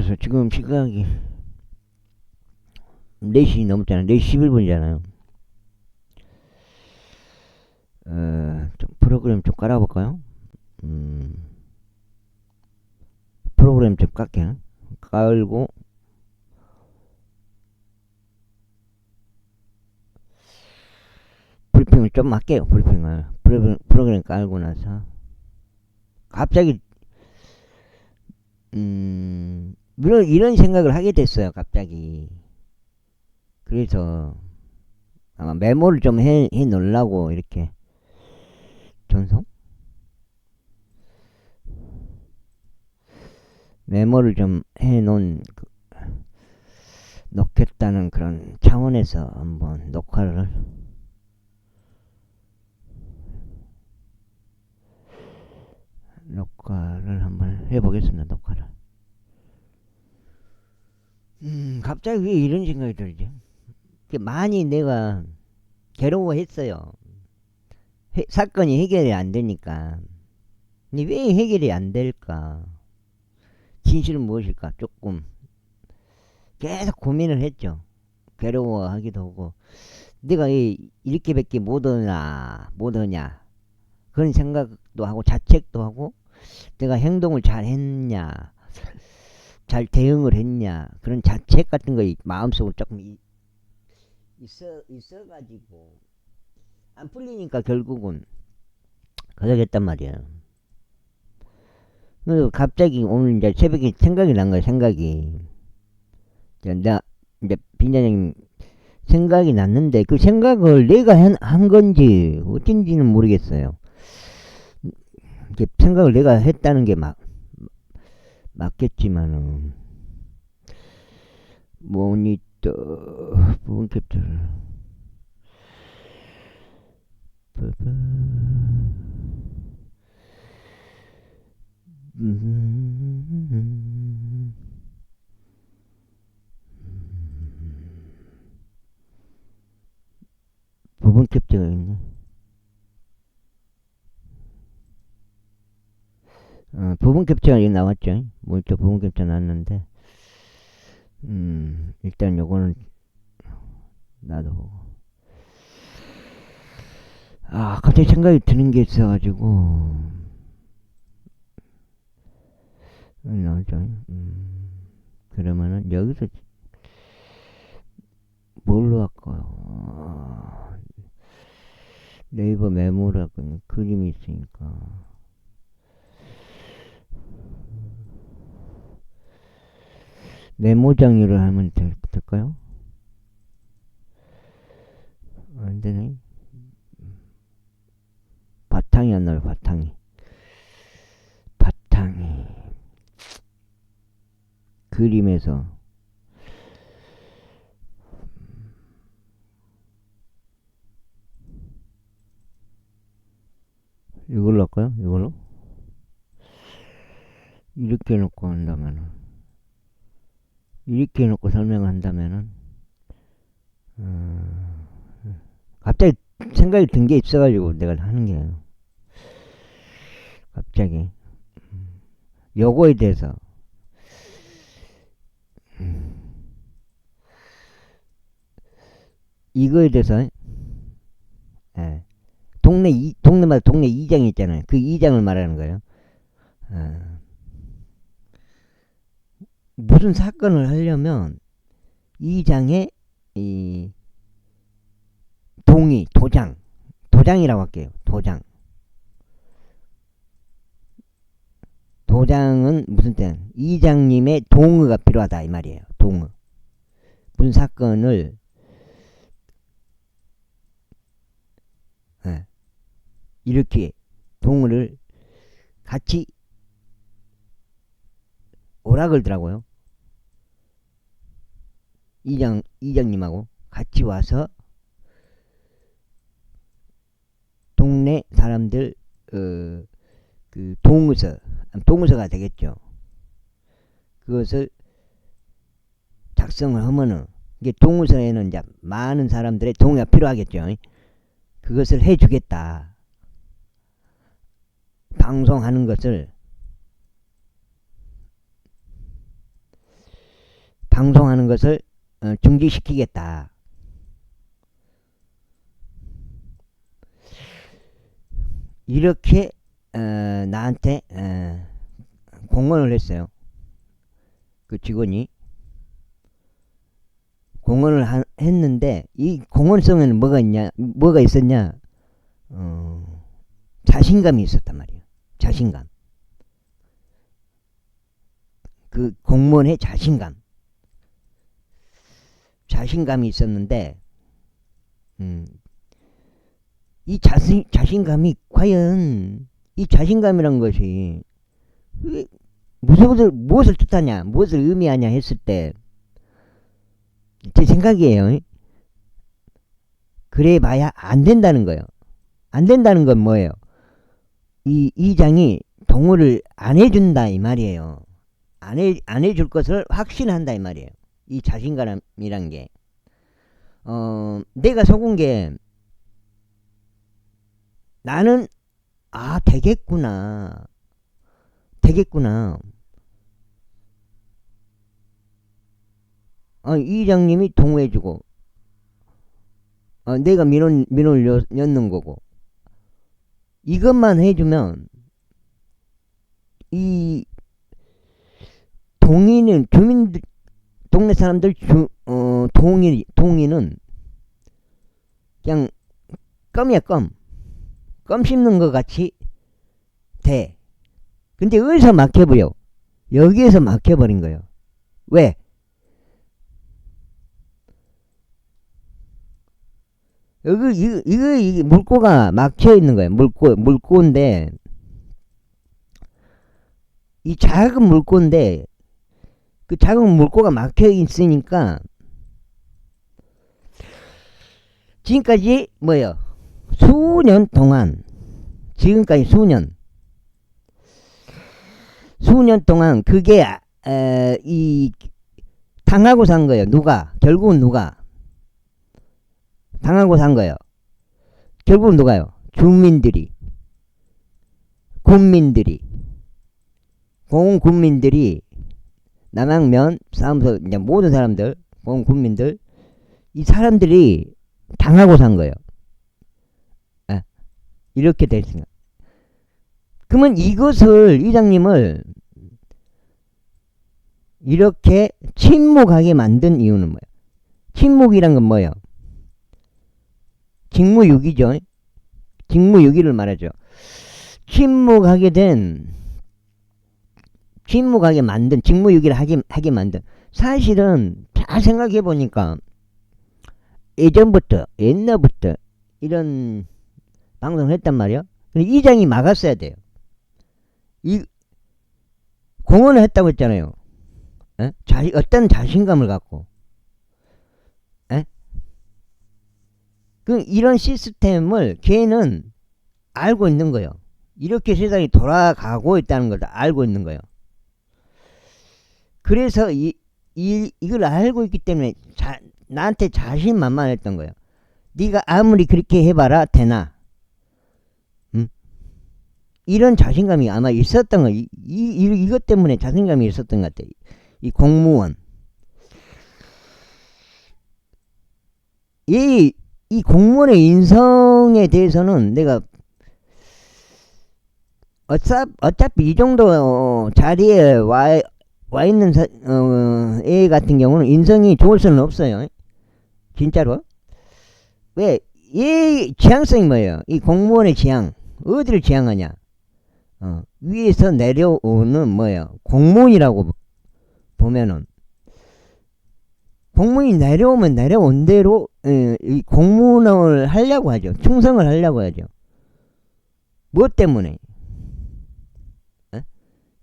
그래서 지금 시각이 4시 넘었잖아요. 4시 11분이잖아요. 좀 프로그램 좀 깔아볼까요? 프로그램 좀 깔게요. 깔고, 브리핑을 좀 할게요. 브리핑을. 프로그램 깔고 나서. 갑자기, 이런 생각을 하게 됐어요. 갑자기. 그래서, 아마 메모를 좀 해 놓으려고, 이렇게. 전송? 메모를 좀 해 놓은, 넣겠다는 그런 차원에서 한번 녹화를 한번 해보겠습니다. 녹화를. 갑자기 왜 이런 생각이 들지? 많이 내가 괴로워했어요. 사건이 해결이 안 되니까. 근데 왜 해결이 안 될까? 진실은 무엇일까? 조금 계속 고민을 했죠. 괴로워하기도 하고, 내가 이렇게밖에 못하냐 그런 생각도 하고 자책도 하고, 내가 행동을 잘 했냐, 잘 대응을 했냐, 그런 자책 같은 거 마음속으로 조금 있어가지고 안 풀리니까 결국은 그러겠단 말이에요. 그래서 갑자기 오늘 이제 새벽에 생각이 난 거예요. 생각이 나 이제 빈자님 생각이 났는데, 그 생각을 내가 한 건지 어쩐지는 모르겠어요. 생각을 내가 했다는 게 맞겠지만은, 모니터 부분 캡처를 부분 캡처가 있네. 부분 캡처가 여기 나왔죠. 모니터 부분 캡처 나왔는데, 일단 요거는 놔두고. 갑자기 생각이 드는 게 있어가지고, 나오죠. 그러면은 여기서 뭘로 할까요? 네이버 메모를 할거니 그림이 있으니까. 메모장으로 하면 될까요? 안 되네. 바탕이 안 나와요. 바탕이 그림에서 이걸로 할까요? 이걸로? 이렇게 놓고 한다면은, 이렇게 놓고 설명한다면은, 갑자기 생각이 든 게 있어가지고 내가 하는 게예요. 갑자기 요거에 대해서, 이거에 대해서, 예, 동네마다 동네 이장이 있잖아요. 그 이장을 말하는 거예요. 무슨 사건을 하려면 이장의 이 동의, 도장이라고 할게요. 도장은 무슨 뜻? 이장님의 동의가 필요하다 이 말이에요. 동의. 무슨 사건을 이렇게 동의를 같이 오라 그러더라고요. 이장님하고 같이 와서 동네 사람들 그 동의서가 되겠죠. 그것을 작성을 하면은, 이게 동의서에는 이제 많은 사람들의 동의가 필요하겠죠. 그것을 해주겠다. 방송하는 것을 방송하는 것을 중지시키겠다. 이렇게 나한테 공언을 했어요. 그 직원이 공언을 했는데, 이 공언성에는 뭐가 있었냐? 자신감이 있었단 말이에요. 자신감. 그 공무원의 자신감이 있었는데, 이 자신감이 과연, 이 자신감이란 것이 무엇을 뜻하냐, 무엇을 의미하냐 했을 때, 제 생각이에요. 그래 봐야 안 된다는 거예요. 안 된다는 건 뭐예요? 이 이장이 동의를 안 해준다 이 말이에요. 안 해줄 것을 확신한다 이 말이에요. 이 자신감이란 게. 내가 속은 게, 나는 되겠구나. 이 이장님이 동의해주고, 내가 민원을 였는 거고, 이것만 해주면 이 동의는 주민들, 동네 사람들 동의는 그냥 껌이야, 껌 씹는 것 같이 돼. 근데 어디서 막혀버려? 여기에서 막혀버린 거예요. 왜? 이게 물고가 막혀 있는 거예요. 물고인데, 이 작은 물고인데, 그 작은 물고가 막혀 있으니까, 지금까지 수년 동안, 지금까지 수년 그게 당하고 산 거예요. 결국은 누가 당하고 산 거예요. 결국은 누가요? 주민들이, 공군민들이, 남양면 사무소 이제 모든 사람들, 공군민들, 이 사람들이 당하고 산 거예요. 이렇게 됐습니다. 그러면 이장님을 이렇게 침묵하게 만든 이유는 뭐예요? 침묵이란 건 뭐예요? 직무유기죠. 직무유기를 말하죠. 침묵하게 만든, 직무유기를 하게 만든. 사실은 잘 생각해 보니까 옛날부터 이런 방송을 했단 말이야. 이장이 막았어야 돼요. 공헌을 했다고 했잖아요. 어떤 자신감을 갖고. 이런 시스템을 걔는 알고 있는 거예요. 이렇게 세상이 돌아가고 있다는 걸 알고 있는 거예요. 그래서 이걸 알고 있기 때문에 나한테 자신만만했던 거예요. 네가 아무리 그렇게 해봐라 되나? 이런 자신감이 아마 있었던 거예요. 이것 때문에 자신감이 있었던 것 같아요. 이 공무원. 이 공무원의 인성에 대해서는 내가 어차피 이 정도 자리에 와 있는 애 같은 경우는 인성이 좋을 수는 없어요. 진짜로. 왜? 얘 지향성이 뭐예요? 이 공무원의 지향. 어디를 지향하냐? 위에서 내려오는 뭐예요? 공무원이라고 보면은, 공무원이 내려오면 내려온 대로 이 공무원을 하려고 하죠. 충성을 하려고 하죠. 무엇 때문에?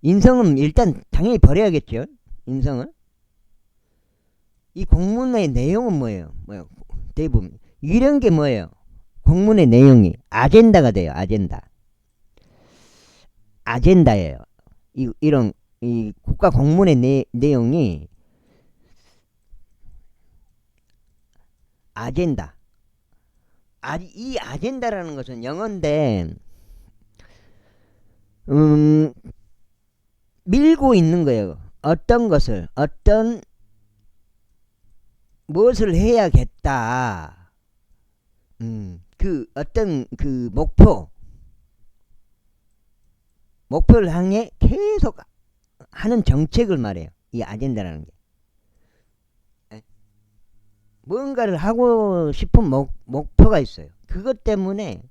인성은 일단 당연히 버려야겠죠. 인성을. 이 공문의 내용은 뭐예요? 대부분 이런 게 뭐예요? 공문의 내용이 아젠다가 돼요. 아젠다예요. 이런 국가 공문의 내용이 아젠다. 이 아젠다라는 것은 영어인데 밀고 있는 거예요. 어떤 것을, 어떤 무엇을 해야겠다. 그 어떤 그 목표를 향해 계속 하는 정책을 말해요. 이 아젠다라는 게. 뭔가를 하고 싶은 목표가 있어요. 그것 때문에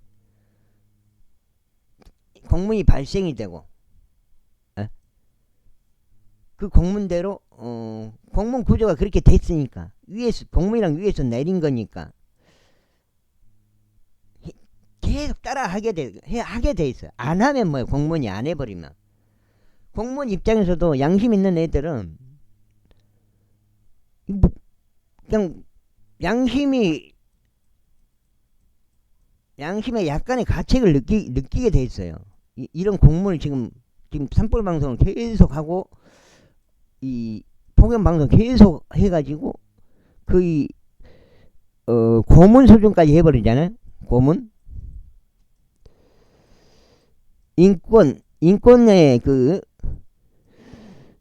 공문이 발생이 되고, 그 공문대로 공문 구조가 그렇게 됐으니까, 위에서 공문이랑 위에서 내린 거니까 계속 따라 하게 돼 있어요. 안 하면 뭐예요? 공무원이 안 해버리면. 공무원 입장에서도 양심 있는 애들은 그냥 양심의 약간의 가책을 느끼게 돼 있어요. 이런 공무원을 지금 산불 방송을 계속 하고 이 폭염 방송 계속 해가지고 거의 고문 수준까지 해버리잖아요. 고문. 인권의 그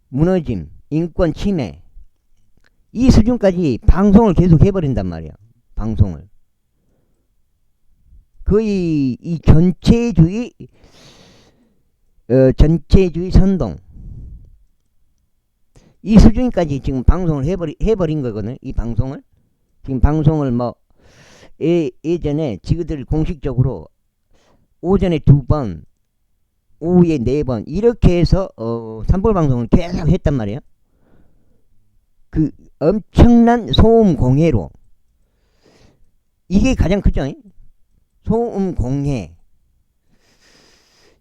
무너짐, 인권 침해, 이 수준까지 방송을 계속 해버린단 말이야. 방송을. 거의 이 전체주의 선동, 이 수준까지 지금 방송을 해버린 거거든. 이 방송을. 지금 방송을 뭐 예전에 지그들 공식적으로 오전에 2번, 오후에 4번 이렇게 해서 산불 방송을 계속 했단 말이에요. 그 엄청난 소음 공해로, 이게 가장 크죠. 소음 공해.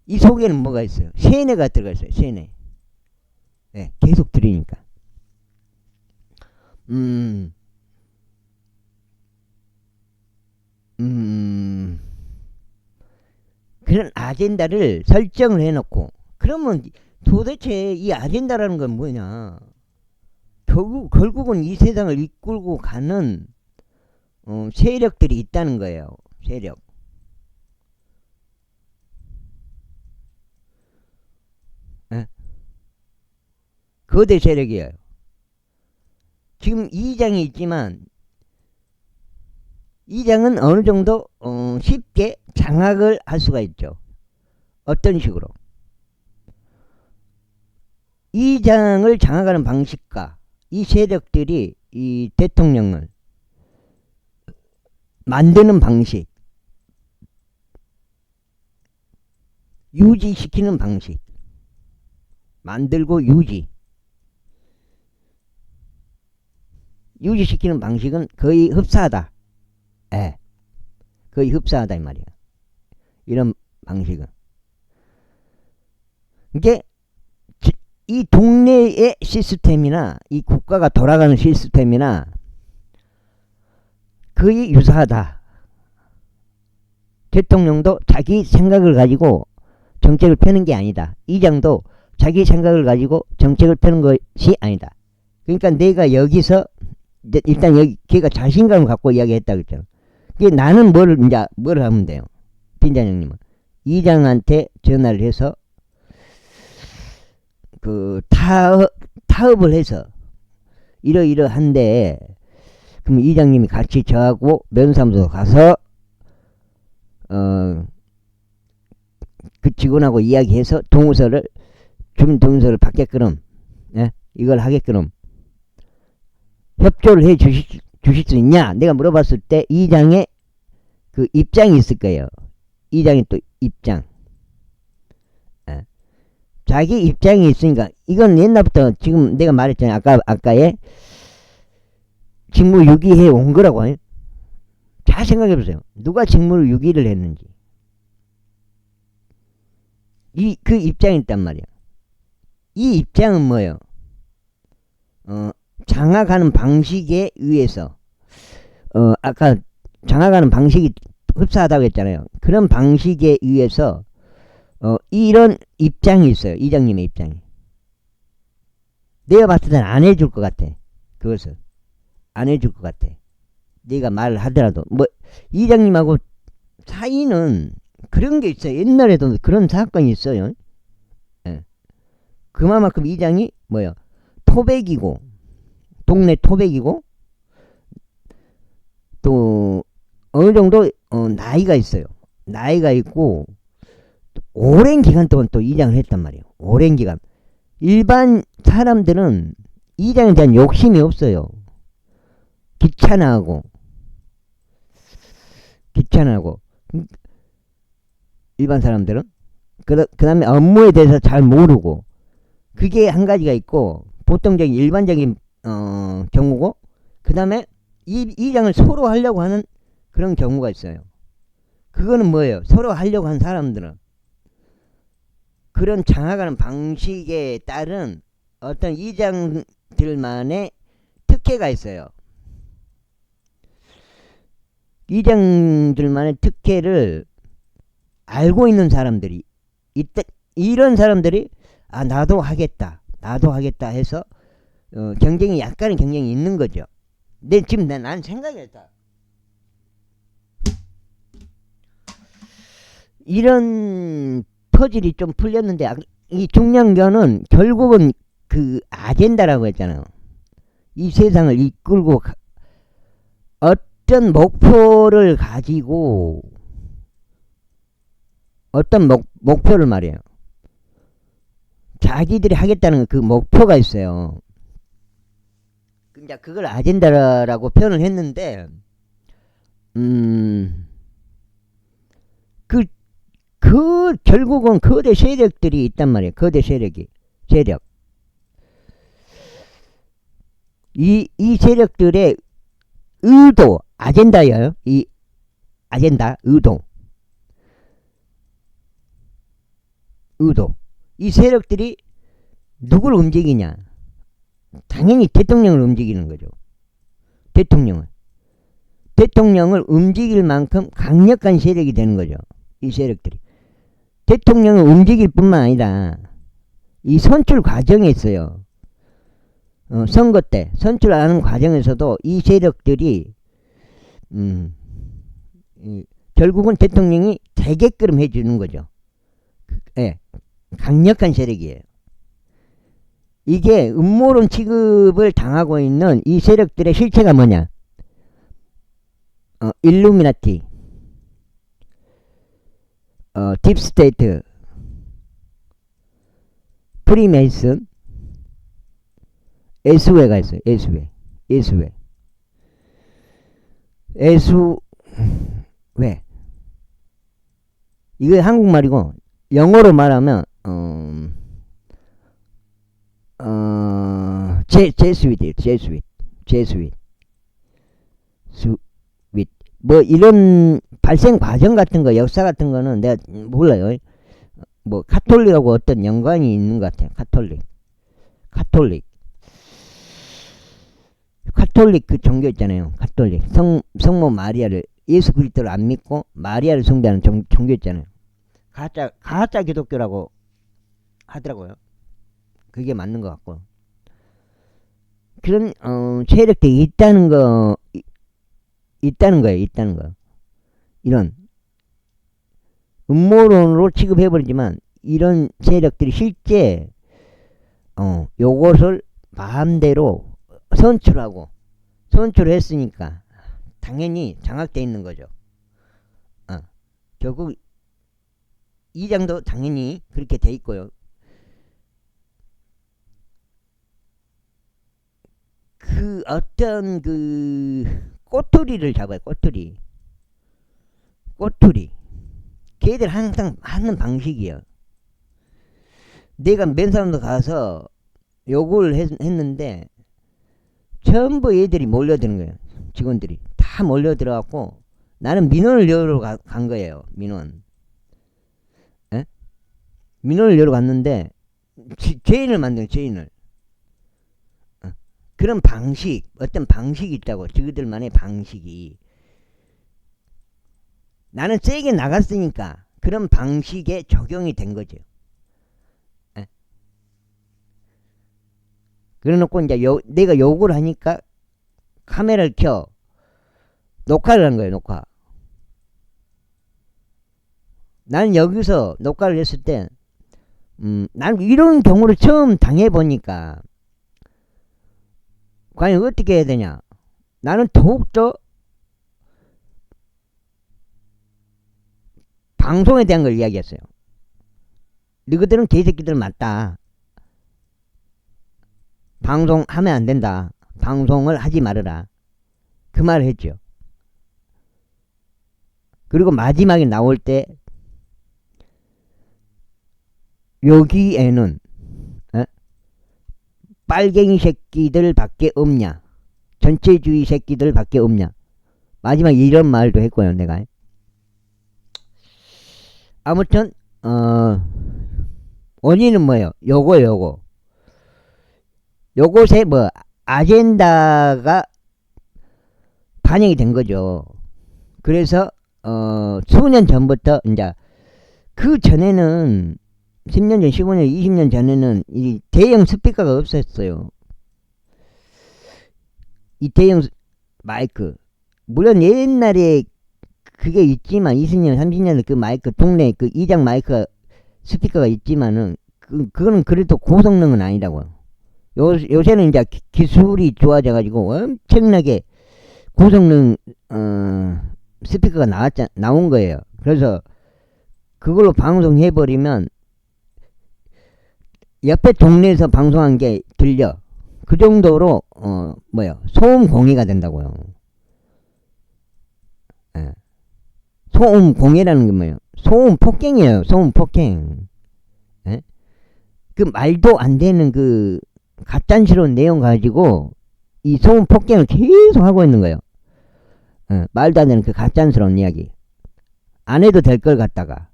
이 속에는 뭐가 있어요? 세뇌가 들어가 있어요. 세뇌. 네, 계속 들으니까. 그런 아젠다를 설정을 해놓고, 그러면 도대체 이 아젠다라는 건 뭐냐? 결국은 이 세상을 이끌고 가는 세력들이 있다는 거예요. 세력. 거대 세력이에요. 지금 2장이 있지만, 2장은 어느 정도 쉽게 장악을 할 수가 있죠. 어떤 식으로? 2장을 장악하는 방식과 이 세력들이 이 대통령을 만드는 방식, 유지시키는 방식, 만들고 유지시키는 방식은 거의 흡사하다. 거의 흡사하다 이 말이야. 이런 방식은. 이게 이 동네의 시스템이나 이 국가가 돌아가는 시스템이나 거의 유사하다. 대통령도 자기 생각을 가지고 정책을 펴는 게 아니다. 이장도 자기 생각을 가지고 정책을 펴는 것이 아니다. 그러니까 내가 여기서 일단 여기 걔가 자신감을 갖고 이야기했다 그랬잖아. 나는 뭘 하면 돼요? 빈장님은 이장한테 전화를 해서 그 타협을 해서 이러한데, 그럼 이장님이 같이 저하고 면사무소 가서 그 직원하고 이야기해서 주민 동의서를 받게끔, 이걸 하게끔 협조를 해 주실 수 있냐? 내가 물어봤을 때 이장의 그 입장이 있을 거예요. 이장의 또 입장. 자기 입장이 있으니까, 이건 옛날부터 지금 내가 말했잖아요. 아까에 직무유기해 온 거라고. 잘 생각해보세요. 누가 직무유기를 했는지. 그 입장이 있단 말이야. 이 입장은 뭐예요? 장악하는 방식에 의해서, 아까 장악하는 방식이 흡사하다고 했잖아요. 그런 방식에 의해서 이런 입장이 있어요. 이장님의 입장이. 내가 봤을 때는 안 해줄 것 같아. 그것을 안 해줄 것 같아. 내가 말을 하더라도. 뭐 이장님하고 사이는 그런 게 있어요. 옛날에도 그런 사건이 있어요. 그만큼 이장이 뭐예요? 토백이고, 동네 토백이고, 또 어느 정도 나이가 있어요. 나이가 있고 오랜 기간 동안 또 이장을 했단 말이에요. 오랜 기간. 일반 사람들은 이장에 대한 욕심이 없어요. 귀찮아하고 일반 사람들은 그 다음에 업무에 대해서 잘 모르고, 그게 한 가지가 있고, 보통적인 일반적인 경우고, 그 다음에 이장을 서로 하려고 하는 그런 경우가 있어요. 그거는 뭐예요? 서로 하려고 하는 사람들은 그런 장악하는 방식에 따른 어떤 이장들만의 특혜가 있어요. 이장들만의 특혜를 알고 있는 사람들이 있다. 이런 사람들이 나도 하겠다 해서 경쟁이, 약간의 경쟁이 있는 거죠. 근데 지금 난 생각했다. 이런 퍼즐이 좀 풀렸는데, 이 중량견은 결국은 그 아젠다라고 했잖아요. 이 세상을 이끌고 어떤 목표를 가지고, 어떤 목표를 말이에요. 자기들이 하겠다는 그 목표가 있어요. 이제 그걸 아젠다라고 표현을 했는데, 결국은 거대 세력들이 있단 말이에요. 거대 세력. 이 세력들의 의도, 아젠다예요. 이 아젠다, 의도. 이 세력들이 누굴 움직이냐? 당연히 대통령을 움직이는 거죠. 대통령을 움직일 만큼 강력한 세력이 되는 거죠. 이 세력들이. 대통령을 움직일 뿐만 아니라 이 선출 과정에 있어요. 선거 때 선출하는 과정에서도 이 세력들이 결국은 대통령이 되게끔 해주는 거죠. 예, 강력한 세력이에요. 이게 음모론 취급을 당하고 있는 이 세력들의 실체가 뭐냐? 일루미나티, 딥스테이트, 프리메이슨, 에스웨가 있어요. 에스웨. 이거 한국말이고, 영어로 말하면 제스윗. 뭐 이런 발생 과정 같은 거, 역사 같은 거는 내가 몰라요. 뭐 카톨릭하고 어떤 연관이 있는 것 같아요. 카톨릭 그 종교 있잖아요. 카톨릭 성모 마리아를, 예수 그리스도를 안 믿고 마리아를 숭배하는 종교 있잖아요. 가짜 기독교라고 하더라고요. 그게 맞는 것 같고, 그런 세력들이 있다는 거예요. 이런 음모론으로 취급해버리지만, 이런 세력들이 실제 요것을 마음대로 선출했으니까 당연히 장악되어 있는 거죠. 결국 이장도 당연히 그렇게 돼 있고요. 그 어떤 그 꼬투리를 잡아요. 꼬투리. 걔들 항상 하는 방식이에요. 내가 맨 사람도 가서 요걸 했는데 전부 얘들이 몰려드는 거예요. 직원들이 다 몰려들어갖고, 나는 민원을 열러 간 거예요. 민원을 열러 갔는데 죄인을 만든 죄인을. 그런 방식, 어떤 방식이 있다고. 저들만의 방식이. 나는 세게 나갔으니까 그런 방식에 적용이 된 거죠. 그래놓고 이제 내가 욕을 하니까 카메라를 켜 녹화를 한 거예요. 녹화. 나는 여기서 녹화를 했을 때 나는 이런 경우를 처음 당해보니까 과연 어떻게 해야 되냐. 나는 더욱더 방송에 대한 걸 이야기했어요. 너희들은 개새끼들 맞다. 방송하면 안 된다. 방송을 하지 말아라. 그 말을 했죠. 그리고 마지막에 나올 때 여기에는 빨갱이 새끼들 밖에 없냐, 전체주의 새끼들 밖에 없냐, 마지막에 이런 말도 했고요. 내가 아무튼 원인은 뭐예요? 요것에 뭐 아젠다가 반영이 된 거죠. 그래서 수년 전부터 이제 그 전에는 10년 전, 15년, 20년 전에는 이 대형 스피커가 없었어요. 이 대형 마이크. 물론 옛날에 그게 있지만 20년, 30년에 그 마이크 동네 그 이장 마이크 스피커가 있지만은 그거는 그래도 고성능은 아니라고요. 요새는 이제 기술이 좋아져가지고 엄청나게 고성능 스피커가 나온 거예요. 그래서 그걸로 방송해버리면 옆에 동네에서 방송한 게 들려. 그 정도로 소음 공해가 된다고요. 예. 소음 공해라는 게 뭐예요? 소음 폭행이에요. 소음 폭행. 예? 그 말도 안 되는 그 가짠스러운 내용 가지고 이 소음 폭행을 계속 하고 있는 거예요. 예. 말도 안 되는 그 가짠스러운 이야기. 안 해도 될 걸 갖다가.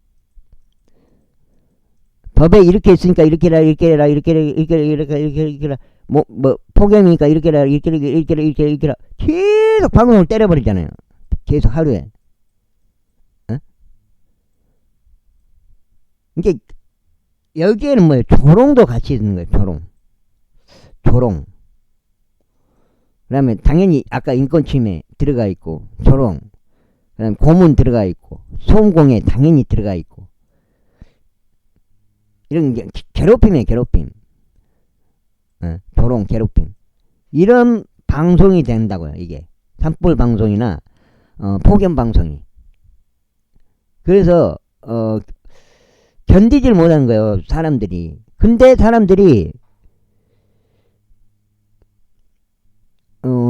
법에 이렇게 있으니까 이렇게 해라, 이렇게 해라, 이렇게 해라, 이렇게 해라, 이렇게 해라, 이렇게 해라. 폭행이니까 이렇게 해라, 이렇게 해라, 이렇게 해라, 이렇게 해라. 계속 방송을 때려버리잖아요. 계속 하루에. 어? 이게, 여기에는 뭐예요? 조롱도 같이 있는 거예요, 조롱. 그 다음에 당연히 아까 인권침해 들어가 있고, 조롱. 그 다음에 고문 들어가 있고, 소음공해 당연히 들어가 있고. 이런 게 괴롭힘이에요, 괴롭힘. 조롱, 괴롭힘. 이런 방송이 된다고요, 이게. 산불 방송이나, 폭염 방송이. 그래서, 견디질 못하는 거예요, 사람들이. 근데 사람들이,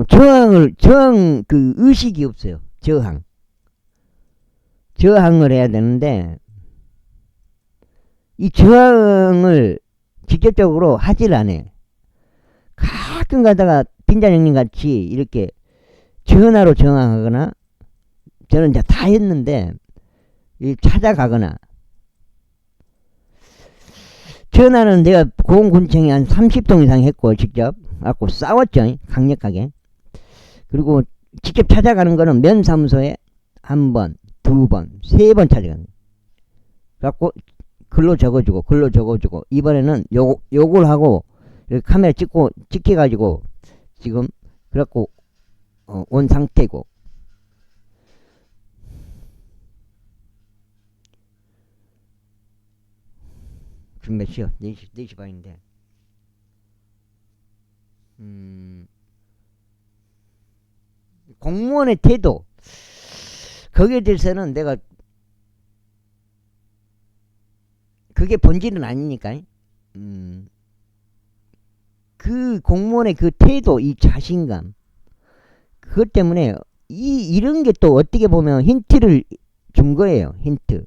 저항, 그 의식이 없어요. 저항을 해야 되는데, 이 저항을 직접적으로 하질 않아요. 가끔 가다가 빈자 형님 같이 이렇게 전화로 저항하거나, 저는 이제 다 했는데, 찾아가거나, 전화는 내가 고흥군청에 한 30통 이상 했고, 직접. 갖고 싸웠죠, 강력하게. 그리고 직접 찾아가는 거는 면사무소에 한 번, 두 번, 세 번 찾아가는 거예요. 갖고 글로 적어주고, 이번에는 요걸 하고, 카메라 찍혀가지고, 지금, 그래갖고, 온 상태고. 지금 몇 시요? 4시 반인데. 공무원의 태도. 거기에 대해서는 내가 그게 본질은 아니니까. 그 공무원의 그 태도, 이 자신감. 그것 때문에 이런 게 또 어떻게 보면 힌트를 준 거예요. 힌트를.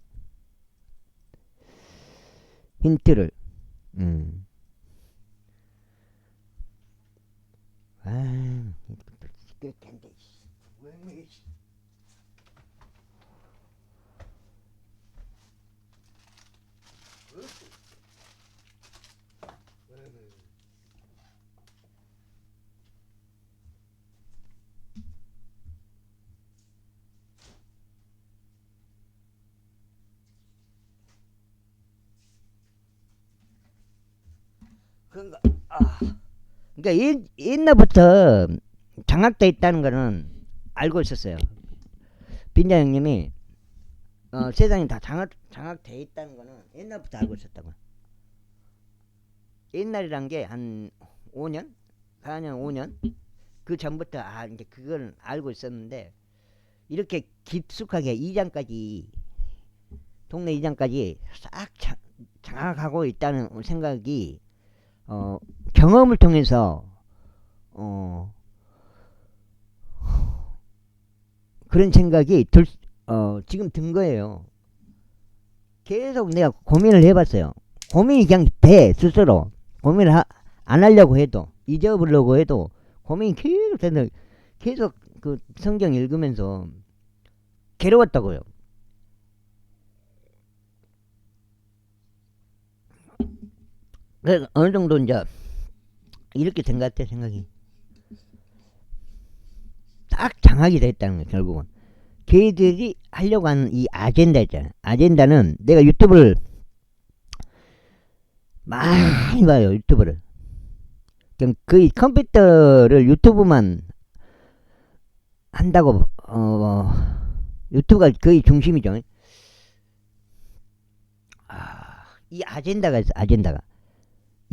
그러니까 옛날부터 장악돼 있다는 거는 알고 있었어요. 빈자 형님이 세상이 다 장악돼 있다는 거는 옛날부터 알고 있었다고. 옛날이란 게 한 5년? 4년, 5년? 그 전부터 이제 그걸 알고 있었는데, 이렇게 깊숙하게 2장까지 동네 이장까지 싹 장악하고 있다는 생각이 경험을 통해서 그런 생각이 지금 든 거예요. 계속 내가 고민을 해봤어요. 고민이 그냥 돼 스스로. 고민을 안 하려고 해도 잊어보려고 해도 고민이 계속 되는. 계속 그 성경 읽으면서 괴로웠다고요. 그래서 어느 정도 이제 이렇게 된 것 같아. 생각이 딱 장악이 됐다는 거예요. 결국은 걔들이 하려고 하는 이 아젠다 있잖아요. 아젠다는 내가 유튜브를 많이 봐요. 유튜브를. 그냥 거의 컴퓨터를 유튜브만 한다고 유튜브가 거의 중심이죠. 이 아젠다가 있어. 아젠다가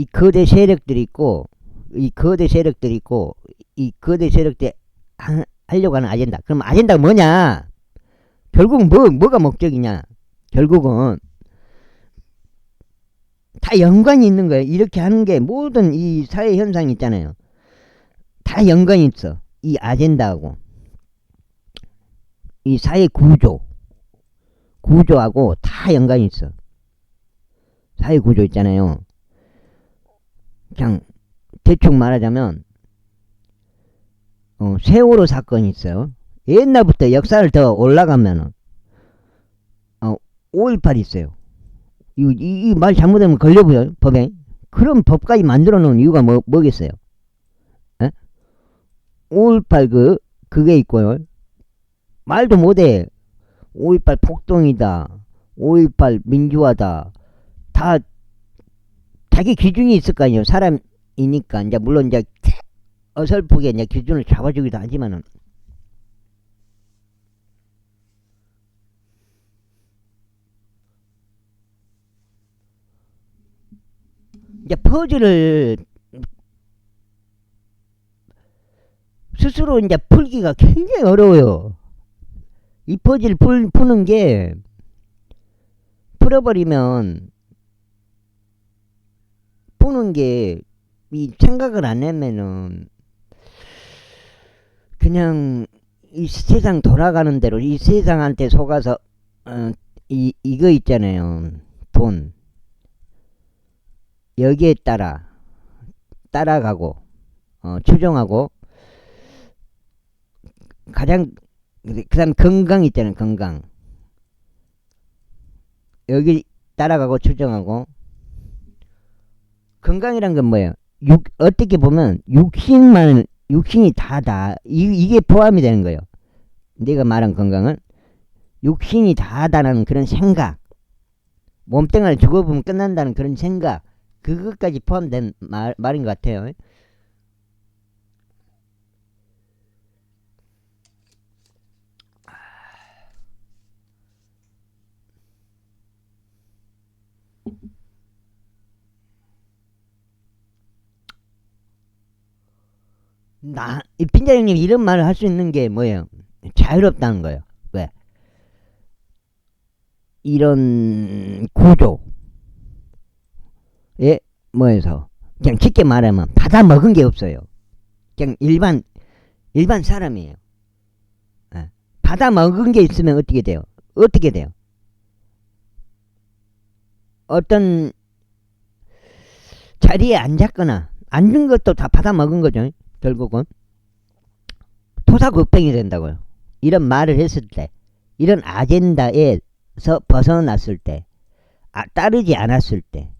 이 거대 세력들이 있고 이 거대 세력들이 있고 이 거대 세력들이 하려고 하는 아젠다. 그럼 아젠다가 뭐냐? 결국은 뭐가 목적이냐? 결국은 다 연관이 있는 거예요. 이렇게 하는 게 모든 이 사회 현상이 있잖아요. 다 연관이 있어. 이 아젠다하고 이 사회 구조하고 다 연관이 있어. 사회 구조 있잖아요. 그냥 대충 말하자면 세월호 사건이 있어요. 옛날부터 역사를 더 올라가면은 5.18 있어요. 이 말 잘못하면 걸려보여요. 법에. 그런 법까지 만들어 놓은 이유가 뭐겠어요? 에? 5.18 그게 있고요. 말도 못해. 5.18 폭동이다. 5.18 민주화다. 다 자기 기준이 있을 거 아니에요. 사람이니까. 이제 물론 이제 어설프게 이제 기준을 잡아주기도 하지만은 이제 퍼즐을 스스로 이제 풀기가 굉장히 어려워요. 이 퍼즐 푸는 게 풀어버리면 푸는 게 이 생각을 안 내면은 그냥 이 세상 돌아가는 대로 이 세상한테 속아서 이거 있잖아요. 돈 여기에 따라가고 추종하고 가장 그다음 건강 있잖아요. 건강 여기 따라가고 추종하고 건강이란 건 뭐예요? 어떻게 보면 육신이 다다. 이게 포함이 되는 거예요. 내가 말한 건강은 육신이 다다라는 그런 생각, 몸뚱아리 죽어보면 끝난다는 그런 생각, 그것까지 포함된 말인 것 같아요. 이 빈자령님 이런 말을 할 수 있는 게 뭐예요? 자유롭다는 거예요. 왜? 이런 구조에 뭐해서 그냥 쉽게 말하면 받아 먹은 게 없어요. 그냥 일반 사람이에요. 받아 먹은 게 있으면 어떻게 돼요? 어떻게 돼요? 어떤 자리에 앉았거나 앉은 것도 다 받아 먹은 거죠. 결국은 토사구팽이 된다고요. 이런 말을 했을 때, 이런 아젠다에서 벗어났을 때, 따르지 않았을 때,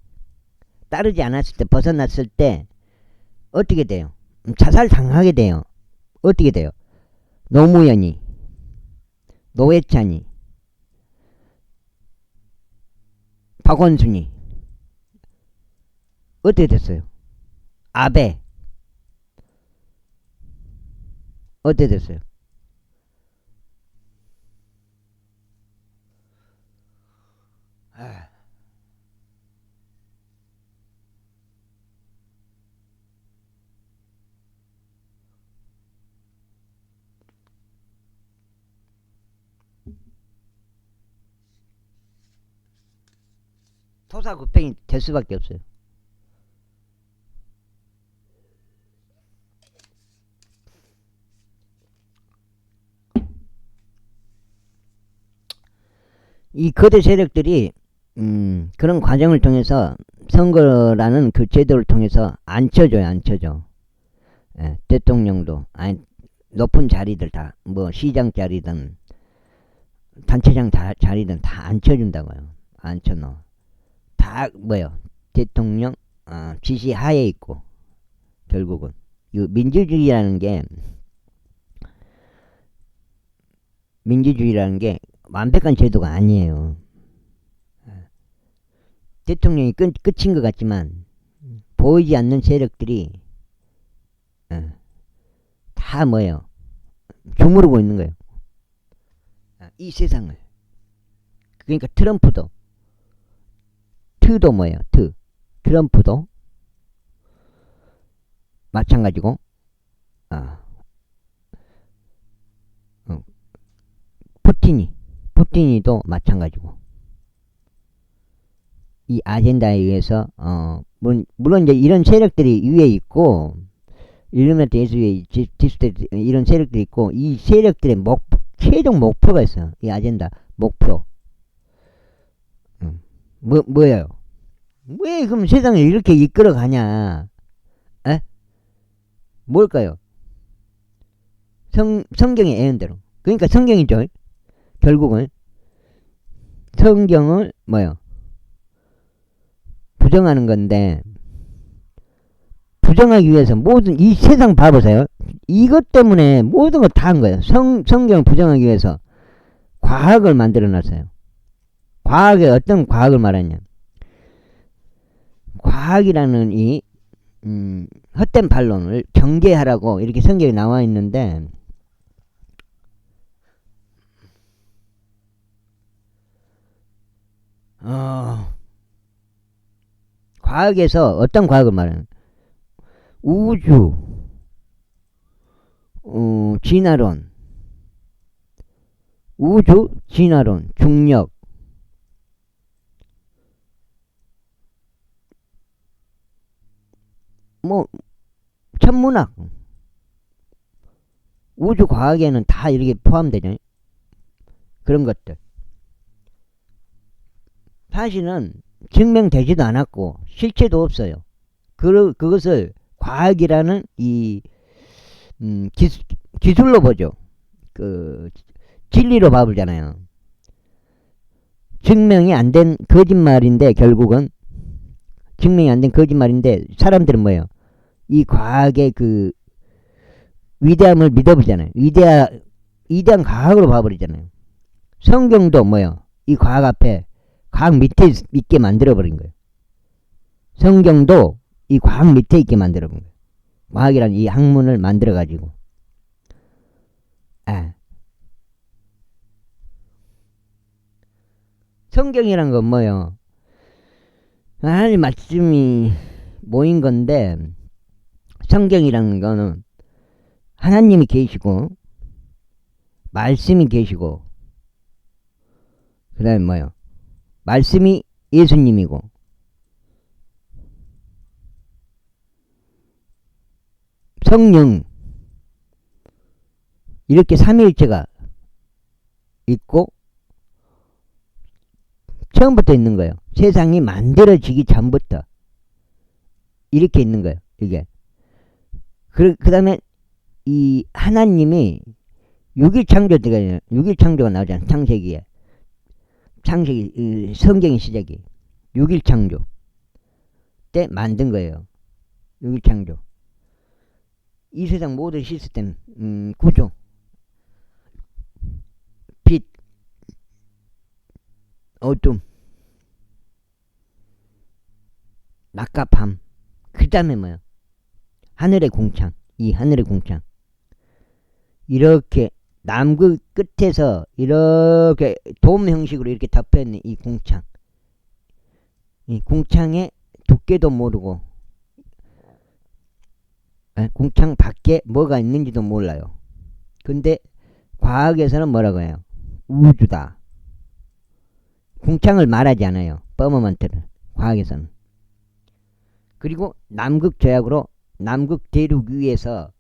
벗어났을 때 어떻게 돼요? 자살 당하게 돼요. 어떻게 돼요? 노무현이, 노회찬이, 박원순이 어떻게 됐어요? 아베 어떻게 됐어요? 토사구팽이 될 수밖에 없어요. 이 거대 세력들이 그런 과정을 통해서 선거라는 그 제도를 통해서 안 쳐줘요, 안 쳐줘. 예, 대통령도 아니 높은 자리들 다 뭐 시장 자리든 단체장 자리든 다 안 쳐준다고요. 안 쳐넣어. 다 뭐요? 대통령 지시 하에 있고 결국은 이 민주주의라는 게 완벽한 제도가 아니에요. 대통령이 끝인 것 같지만 보이지 않는 세력들이 다 뭐예요? 주무르고 있는 거예요. 이 세상을. 그러니까 트럼프도 뭐예요? 트럼프도 마찬가지고 푸틴이도 마찬가지고 이 아젠다에 의해서 물론 이제 이런 세력들이 위에 있고 일루미나티 위에 이런 세력들이 있고 이 세력들의 최종 목표가 있어요. 이 아젠다 목표 뭐예요? 왜 그럼 세상을 이렇게 이끌어가냐? 에? 뭘까요? 성경의 예언대로. 그러니까 성경이죠. 결국은 성경을 뭐요? 부정하는 건데 부정하기 위해서 모든 이 세상 봐보세요. 이것 때문에 모든 걸 다 한 거예요. 성경을 부정하기 위해서 과학을 만들어 놨어요. 과학에 어떤 과학을 말하냐? 과학이라는 이 헛된 반론을 경계하라고 이렇게 성경에 나와 있는데 과학에서 어떤 과학을 말하는 우주 진화론 우주 진화론 중력 뭐 천문학 우주 과학에는 다 이렇게 포함되죠. 그런 것들 사실은 증명되지도 않았고 실체도 없어요. 그것을 과학이라는 이 기술로 보죠. 그 진리로 봐보잖아요. 증명이 안 된 거짓말인데 결국은 증명이 안 된 거짓말인데 사람들은 뭐예요? 이 과학의 그 위대함을 믿어보잖아요. 위대한 과학으로 봐버리잖아요. 성경도 뭐예요? 이 과학 앞에 과학 밑에 있게 만들어버린 거예요. 성경도 이 과학 밑에 있게 만들어버린 거예요. 과학이란 이 학문을 만들어가지고 성경이란 건 뭐예요? 하나님 말씀이 모인 건데 성경이라는 거는 하나님이 계시고 말씀이 계시고 그 다음에 뭐예요? 말씀이 예수님이고 성령 이렇게 삼위일체가 있고 처음부터 있는 거예요. 세상이 만들어지기 전부터 이렇게 있는 거예요. 이게 그 다음에 이 하나님이 6일 창조가 나오잖아요. 창세기 성경의 시작이 6일 창조 때 만든 거예요. 6일 창조 이 세상 모든 시스템 구조 빛 어둠 낮과 밤 그 다음에 뭐야? 하늘의 공창 이 하늘의 공창 이렇게 남극 끝에서 이렇게 돔 형식으로 이렇게 덮여있는 이 공창 이 공창의 두께도 모르고 공창 밖에 뭐가 있는지도 몰라요. 근데 과학에서는 뭐라고 해요? 우주다. 공창을 말하지 않아요. 퍼머먼트를. 과학에서는. 그리고 남극 조약으로 남극 대륙 위에서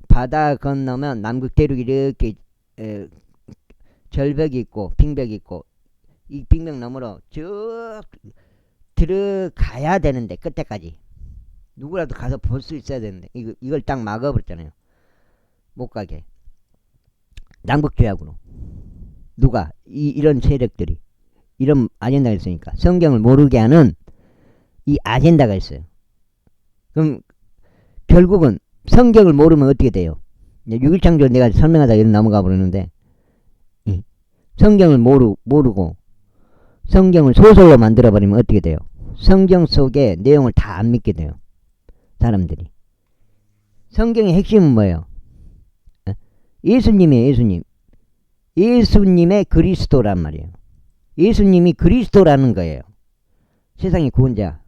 바다 건너면 남극 대륙이 이렇게 절벽이 있고 빙벽이 있고 이 빙벽 너머로 쭉 들어가야 되는데 끝에까지 누구라도 가서 볼 수 있어야 되는데 이걸 딱 막아버렸잖아요. 못 가게. 남북 조약으로. 누가 이런 세력들이 이런 아젠다가 있으니까 성경을 모르게 하는 이 아젠다가 있어요. 그럼 결국은 성경을 모르면 어떻게 돼요? 6.1창조 내가 설명하다 이런 넘어가 버리는데 성경을 모르고 성경을 소설로 만들어 버리면 어떻게 돼요? 성경 속의 내용을 다 안 믿게 돼요. 사람들이. 성경의 핵심은 뭐예요? 예수님이에요. 예수님. 예수님의 그리스도란 말이에요. 예수님이 그리스도라는 거예요. 세상의 구원자.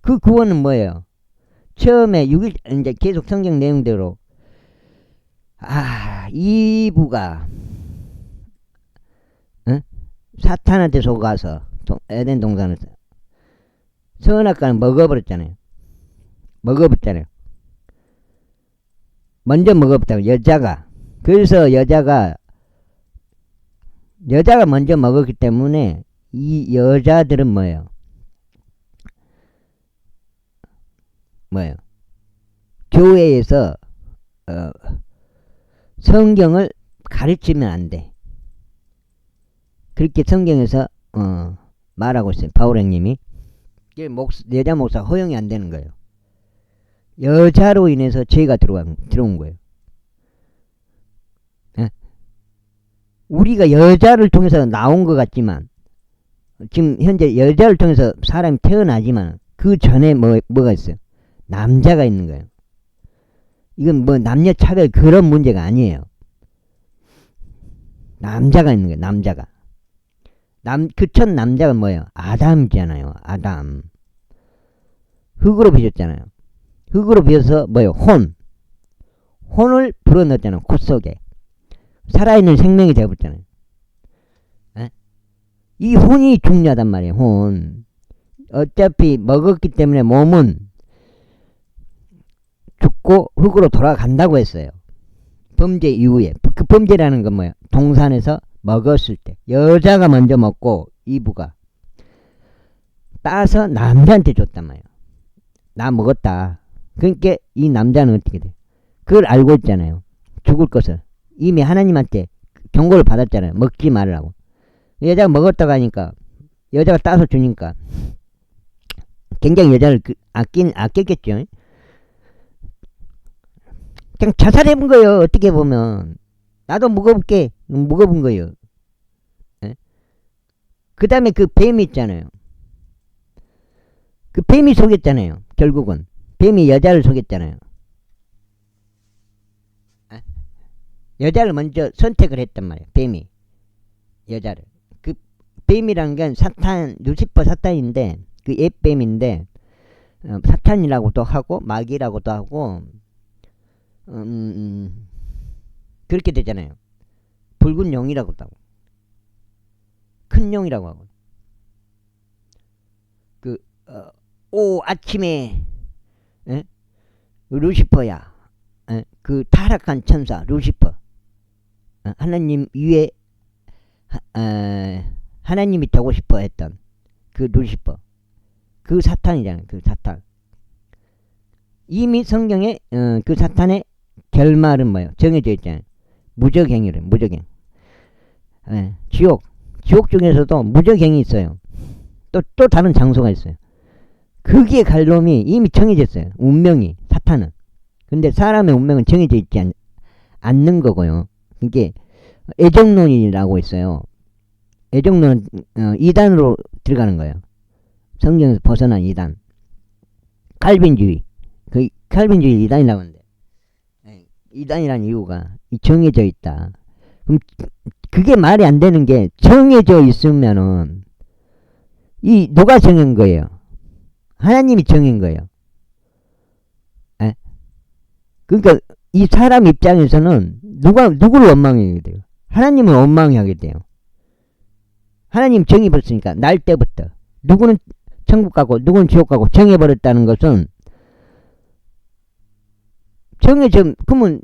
그 구원은 뭐예요? 처음에 6일 이제 계속 성경 내용대로 이브가 사탄한테 속아서 에덴 동산에서 선악과는 먹어버렸잖아요. 먼저 먹어버렸다고 여자가. 그래서 여자가 먼저 먹었기 때문에 이 여자들은 뭐예요? 교회에서 성경을 가르치면 안 돼. 그렇게 성경에서 말하고 있어요. 바울 형님이. 여자 목사 허용이 안 되는 거예요. 여자로 인해서 죄가 들어온 거예요. 우리가 여자를 통해서 나온 것 같지만 지금 현재 여자를 통해서 사람이 태어나지만 그 전에 뭐가 있어요? 남자가 있는 거예요. 이건 뭐 남녀 차별 그런 문제가 아니에요. 남자가 있는 거예요. 남자가. 그 첫 남자가 뭐예요? 아담이잖아요. 아담. 흙으로 빚었잖아요. 흙으로 빚어서 뭐예요? 혼을 불어넣었잖아요. 코 속에. 살아있는 생명이 되어버렸잖아요. 이 혼이 중요하단 말이에요. 혼. 어차피 먹었기 때문에 몸은 죽고 흙으로 돌아간다고 했어요. 범죄 이후에. 그 범죄라는 건 뭐예요? 동산에서 먹었을 때 여자가 먼저 먹고 이브가 따서 남자한테 줬단 말이에요. 나 먹었다. 그러니까 이 남자는 어떻게 돼? 그걸 알고 있잖아요. 죽을 것을. 이미 하나님한테 경고를 받았잖아요. 먹지 말라고. 여자가 먹었다고 하니까 여자가 따서 주니까 굉장히 여자를 아꼈겠죠. 그냥 자살해본 거예요. 어떻게 보면. 나도 먹어볼게. 먹어본 거예요. 그 다음에 그 뱀이 있잖아요. 그 뱀이 속였잖아요. 결국은. 뱀이 여자를 속였잖아요. 여자를 먼저 선택을 했단 말이에요. 뱀이. 여자를. 그 뱀이란 건 루시퍼 사탄인데, 그 옛뱀인데, 사탄이라고도 하고, 마귀라고도 하고, 그렇게 되잖아요. 붉은 용이라고도 하고, 큰 용이라고 하고. 아침에, 루시퍼야. 그 타락한 천사, 루시퍼. 하나님 위에, 하나님이 되고 싶어 했던 그 루시퍼. 그 사탄이잖아요. 그 사탄. 이미 성경에, 그 사탄의 결말은 뭐예요? 정해져 있잖아요. 무적행위를, 무적행. 지옥 중에서도 무적행이 있어요. 또 다른 장소가 있어요. 거기에 갈 놈이 이미 정해졌어요. 운명이, 사탄은. 근데 사람의 운명은 정해져 있지 않는 거고요. 이게 애정론이라고 있어요. 애정론은 이단으로 들어가는 거예요. 성경에서 벗어난 이단. 칼빈주의. 그 칼빈주의 이단이라고 하는데, 이단이라는 이유가 정해져 있다. 그럼 그게 말이 안 되는 게, 정해져 있으면은 누가 정한 거예요? 하나님이 정한 거예요. 그러니까 이 사람 입장에서는 누구를 원망하게 돼요? 하나님을 원망하게 돼요. 하나님 정해버렸으니까 날 때부터 누구는 천국 가고 누구는 지옥 가고 정해버렸다는 것은 그러면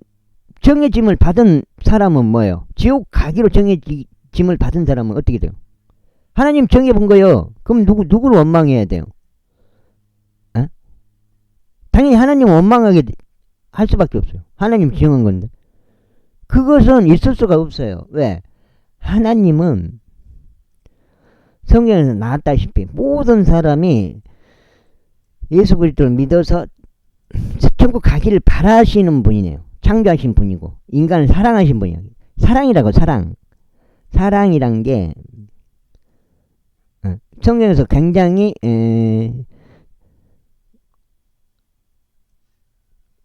정해짐을 받은 사람은 뭐예요? 지옥 가기로 정해짐을 받은 사람은 어떻게 돼요? 하나님 정해본 거요. 그럼 누구를 원망해야 돼요? 에? 당연히 하나님 원망하게 할 수밖에 없어요. 하나님 정한 건데. 그것은 있을 수가 없어요. 왜? 하나님은 성경에서 나왔다시피 모든 사람이 예수 그리스도를 믿어서 천국 가기를 바라시는 분이네요. 창조하신 분이고 인간을 사랑하신 분이에요. 사랑이라고 사랑이란 게 성경에서 굉장히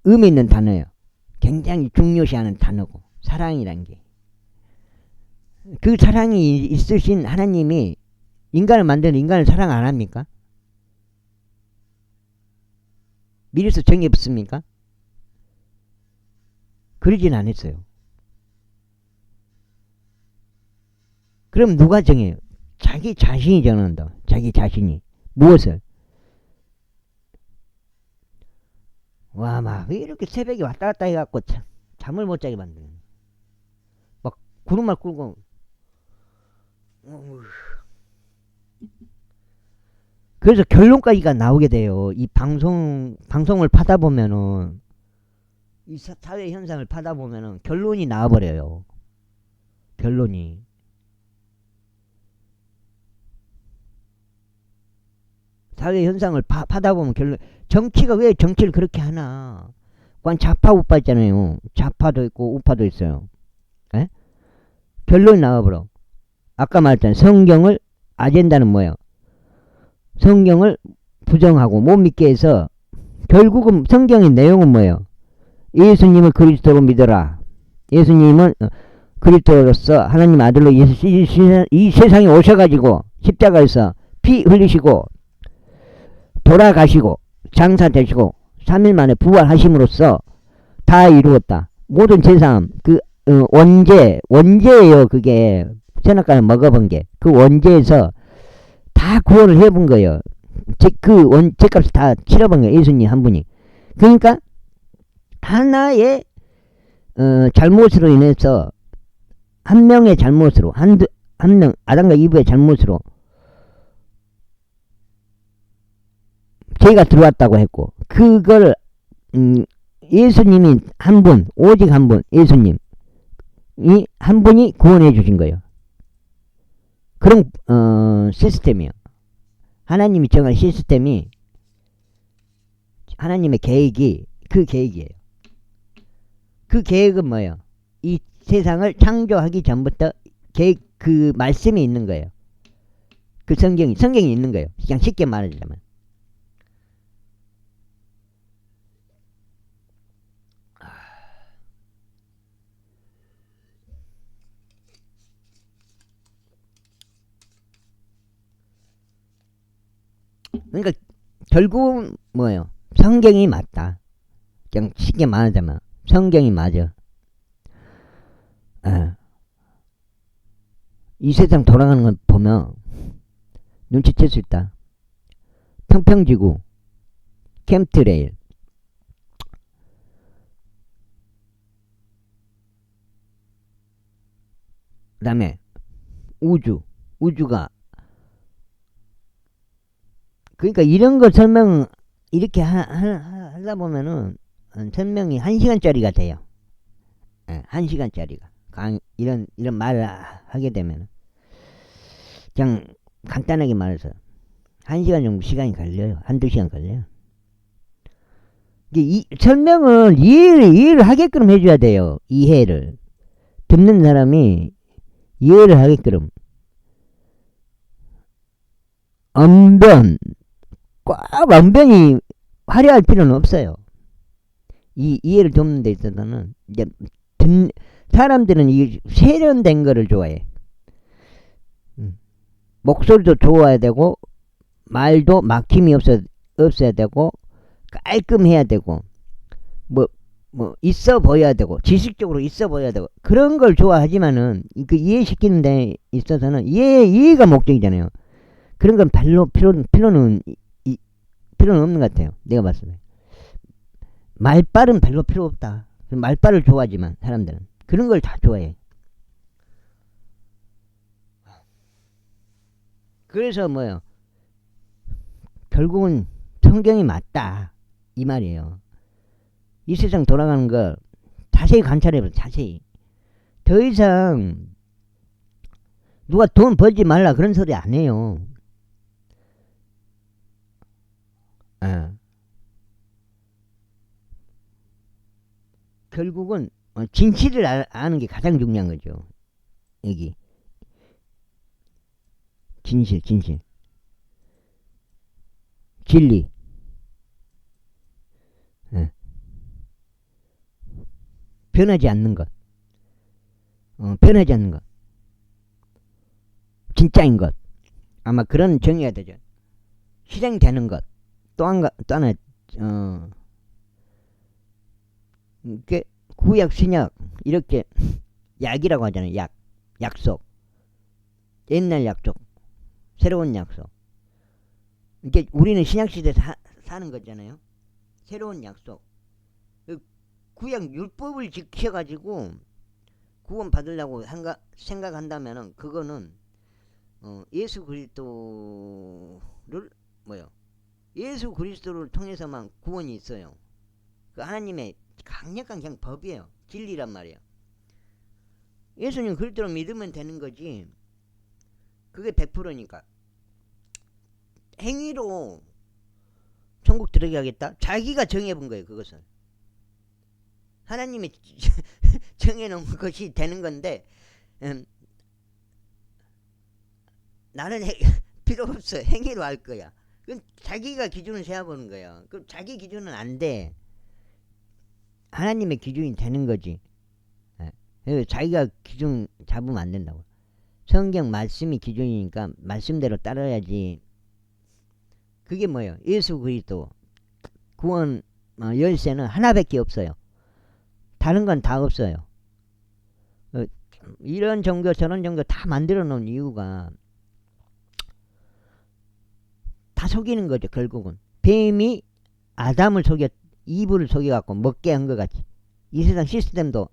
의미 있는 단어예요. 굉장히 중요시하는 단어고 사랑이란 게 그 사랑이 있으신 하나님이 인간을 만드는 인간을 사랑 안 합니까? 미리서 정해봤습니까? 그러진 않았어요. 그럼 누가 정해요? 자기 자신이 정한다. 자기 자신이. 무엇을? 와, 막 이렇게 새벽에 왔다 갔다 해갖고 잠을 못 자게 만드는. 막 구름말 굴고. 그래서 결론까지가 나오게 돼요. 이 방송을 파다 보면은 이 사회 현상을 파다 보면은 결론이 나와버려요. 결론이. 사회 현상을 파다 보면 정치가 왜 정치를 그렇게 하나? 그건 좌파 우파 있잖아요. 좌파도 있고 우파도 있어요. 에? 결론이 나와버려. 아까 말했잖아요. 성경을 아젠다는 뭐예요? 성경을 부정하고 못 믿게 해서 결국은 성경의 내용은 뭐예요? 예수님을 그리스도로 믿어라. 예수님은 그리스도로서 하나님 아들로 이 세상에 오셔가지고 십자가에서 피 흘리시고 돌아가시고 장사되시고 3일 만에 부활하심으로써 다 이루었다. 모든 세상 원죄예요. 그게 선악과를 먹어본 게 그 원죄에서 다 구원을 해본 거예요. 그 죄값을 다 치러본 거예요. 예수님 한 분이. 그러니까 하나의 잘못으로 인해서 한 명의 잘못으로 한 명 아담과 이브의 잘못으로 죄가 들어왔다고 했고 그걸 예수님이 한 분 오직 한 분 예수님이 한 분이 구원해 주신 거예요. 그런 시스템이요. 하나님이 정한 시스템이 하나님의 계획이 그 계획이에요. 그 계획은 뭐예요? 이 세상을 창조하기 전부터 계획 그 말씀이 있는 거예요. 그 성경이 있는 거예요. 그냥 쉽게 말하자면. 그러니까 결국은 뭐예요? 성경이 맞다. 그냥 쉽게 말하자면 성경이 맞아. 이 세상 돌아가는 걸 보면 눈치챌 수 있다. 평평지구, 캠트레일, 그 다음에 우주가 그러니까 이런 거 설명 이렇게 하다 보면은 설명이 1시간짜리가 돼요. 1시간짜리가 이런 말을 하게 되면 그냥 간단하게 말해서 1시간 정도 시간이 걸려요. 1~2시간 걸려요. 이 설명을 이해를 하게끔 해줘야 돼요. 이해를 듣는 사람이 이해를 하게끔 꽉 언변이 화려할 필요는 없어요. 이 이해를 돕는 데 있어서는 이제 사람들은 이 세련된 거를 좋아해. 목소리도 좋아야 되고 말도 막힘이 없어야 되고 깔끔해야 되고 뭐 있어 보여야 되고 지식적으로 있어 보여야 되고 그런 걸 좋아하지만은 그 이해시키는 데 있어서는 이해가 목적이잖아요. 그런 건 필요는 없는 것 같아요. 내가 봤을 때. 말빨은 별로 필요 없다. 말빨을 좋아하지만 사람들은 그런 걸 다 좋아해. 그래서 뭐요? 결국은 성경이 맞다 이 말이에요. 이 세상 돌아가는 걸 자세히 관찰해봐. 자세히. 더 이상 누가 돈 벌지 말라 그런 소리 안 해요. 어. 결국은 진실을 아는 게 가장 중요한 거죠. 여기 진실, 진리. 어. 변하지 않는 것. 변하지 않는 것. 진짜인 것. 아마 그런 정의가 되죠. 실행되는 것. 또 하나, 어, 이게 구약, 신약, 이렇게 약이라고 하잖아요. 약. 약속. 옛날 약속. 새로운 약속. 이게 우리는 신약시대 사는 거잖아요. 새로운 약속. 그 구약 율법을 지켜가지고 구원 받으려고 생각한다면은 그거는 예수 그리스도를 뭐요? 예수 그리스도를 통해서만 구원이 있어요. 그 하나님의 강력한 그냥 법이에요. 진리란 말이에요. 예수님 그리스도를 믿으면 되는 거지. 그게 100%니까. 행위로 천국 들어가게 하겠다? 자기가 정해본 거예요. 그것은. 하나님이 정해놓은 것이 되는 건데 나는 필요 없어. 행위로 할 거야. 그건 자기가 기준을 세워보는 거예요. 그럼 자기 기준은 안 돼. 하나님의 기준이 되는 거지. 그래서 자기가 기준 잡으면 안 된다고. 성경 말씀이 기준이니까 말씀대로 따라야지. 그게 뭐예요? 예수 그리스도 구원 열쇠는 하나밖에 없어요. 다른 건 다 없어요. 이런 종교 저런 종교 다 만들어 놓은 이유가 다 속이는 거죠. 결국은 뱀이 아담을 속였 이브를 속여갖고 먹게 한 것 같이 이 세상 시스템도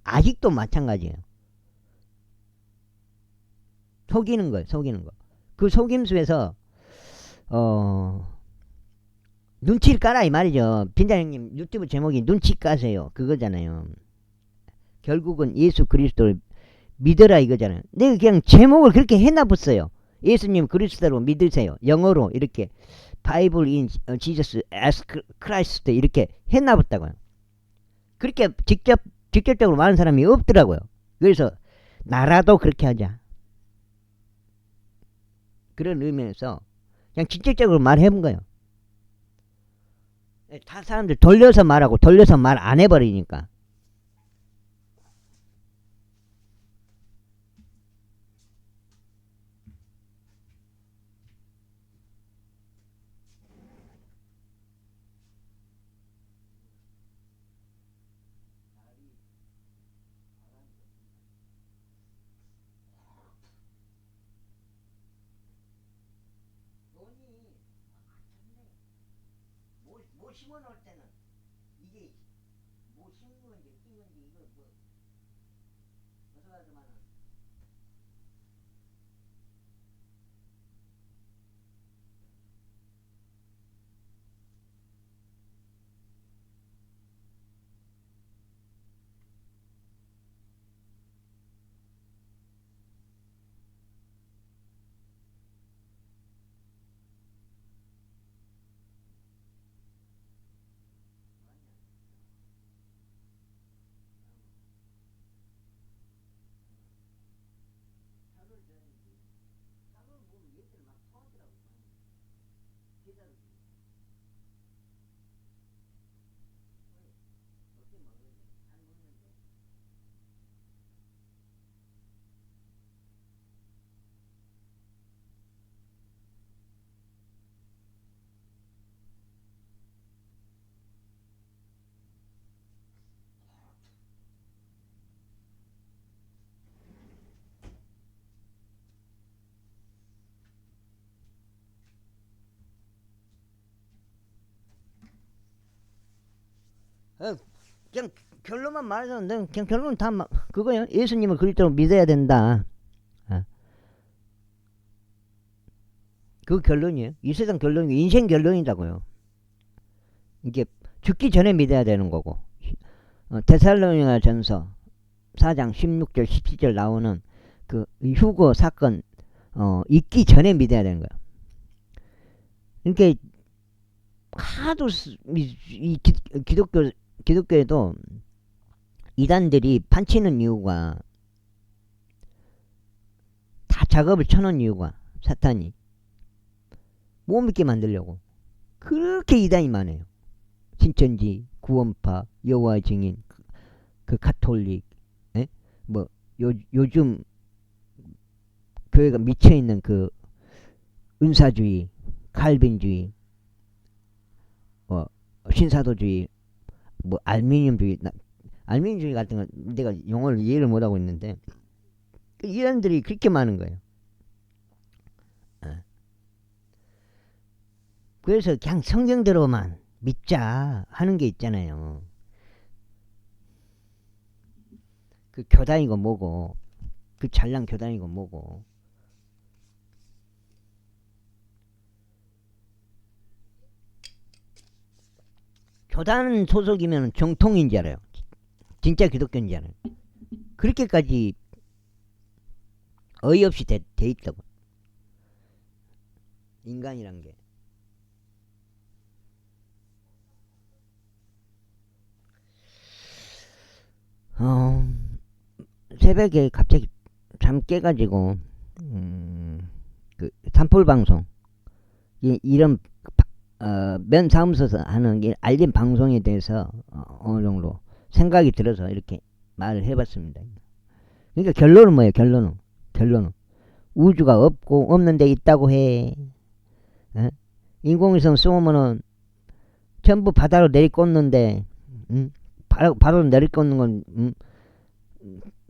아직도 마찬가지예요. 속이는 거예요. 속이는 거. 그 속임수에서 눈치를 까라 이 말이죠. 빈자형님 유튜브 제목이 눈치 까세요 그거잖아요. 결국은 예수 그리스도를 믿어라 이거잖아요. 내가 그냥 제목을 그렇게 해놔봤어요. 예수님 그리스도로 믿으세요. 영어로 이렇게 바이블 인 지저스 에스 크라이스트 이렇게 해놔봤다고요. 그렇게 직접적으로 말하는 사람이 없더라고요. 그래서 나라도 그렇게 하자. 그런 의미에서 그냥 직접적으로 말해본 거예요. 다 사람들 돌려서 말하고 돌려서 말 안 해버리니까. 뭐 심어놓을 때는 이게 뭐 심은 건지 낀 건지 이거 뭐 어서 가지만은 그냥 결론만 말하자면 그냥 결론은 다 그거야. 예수님을 그리스도로 믿어야 된다. 그 결론이에요. 이 세상 결론이 인생 결론이라고요. 이게 죽기 전에 믿어야 되는 거고. 데살로니가 전서 4장 16절 17절 나오는 그 휴거 사건 있기 전에 믿어야 되는 거야. 그러니까 하도 이 기독교에도 이단들이 판치는 이유가 다 작업을 쳐놓은 이유가 사탄이 못 믿게 만들려고 그렇게 이단이 많아요. 신천지, 구원파, 여호와의 증인, 그 가톨릭, 뭐 요즘 교회가 미쳐있는 그 은사주의, 칼빈주의, 신사도주의, 뭐 알미늄주의, 알미늄주의 같은 건 내가 용어를 이해를 못하고 있는데 이란들이 그렇게 많은 거예요. 그래서 그냥 성경대로만 믿자 하는 게 있잖아요. 그 교단이고 뭐고, 그 잘난 교단이고 뭐고. 교단 소속이면 정통인 줄 알아요. 진짜 기독교인 줄 알아요. 그렇게까지 어이없이 돼 있다고. 인간이란 게. 새벽에 갑자기 잠 깨가지고 그 산불 방송 이런 면 사무소에서 하는 게 알림 방송에 대해서 어느 정도 생각이 들어서 이렇게 말을 해봤습니다. 그러니까 결론은 뭐예요? 결론은 우주가 없고 없는 데 있다고 해. 인공위성 쏘면은 전부 바다로 내리꽂는데 바로 내리꽂는 건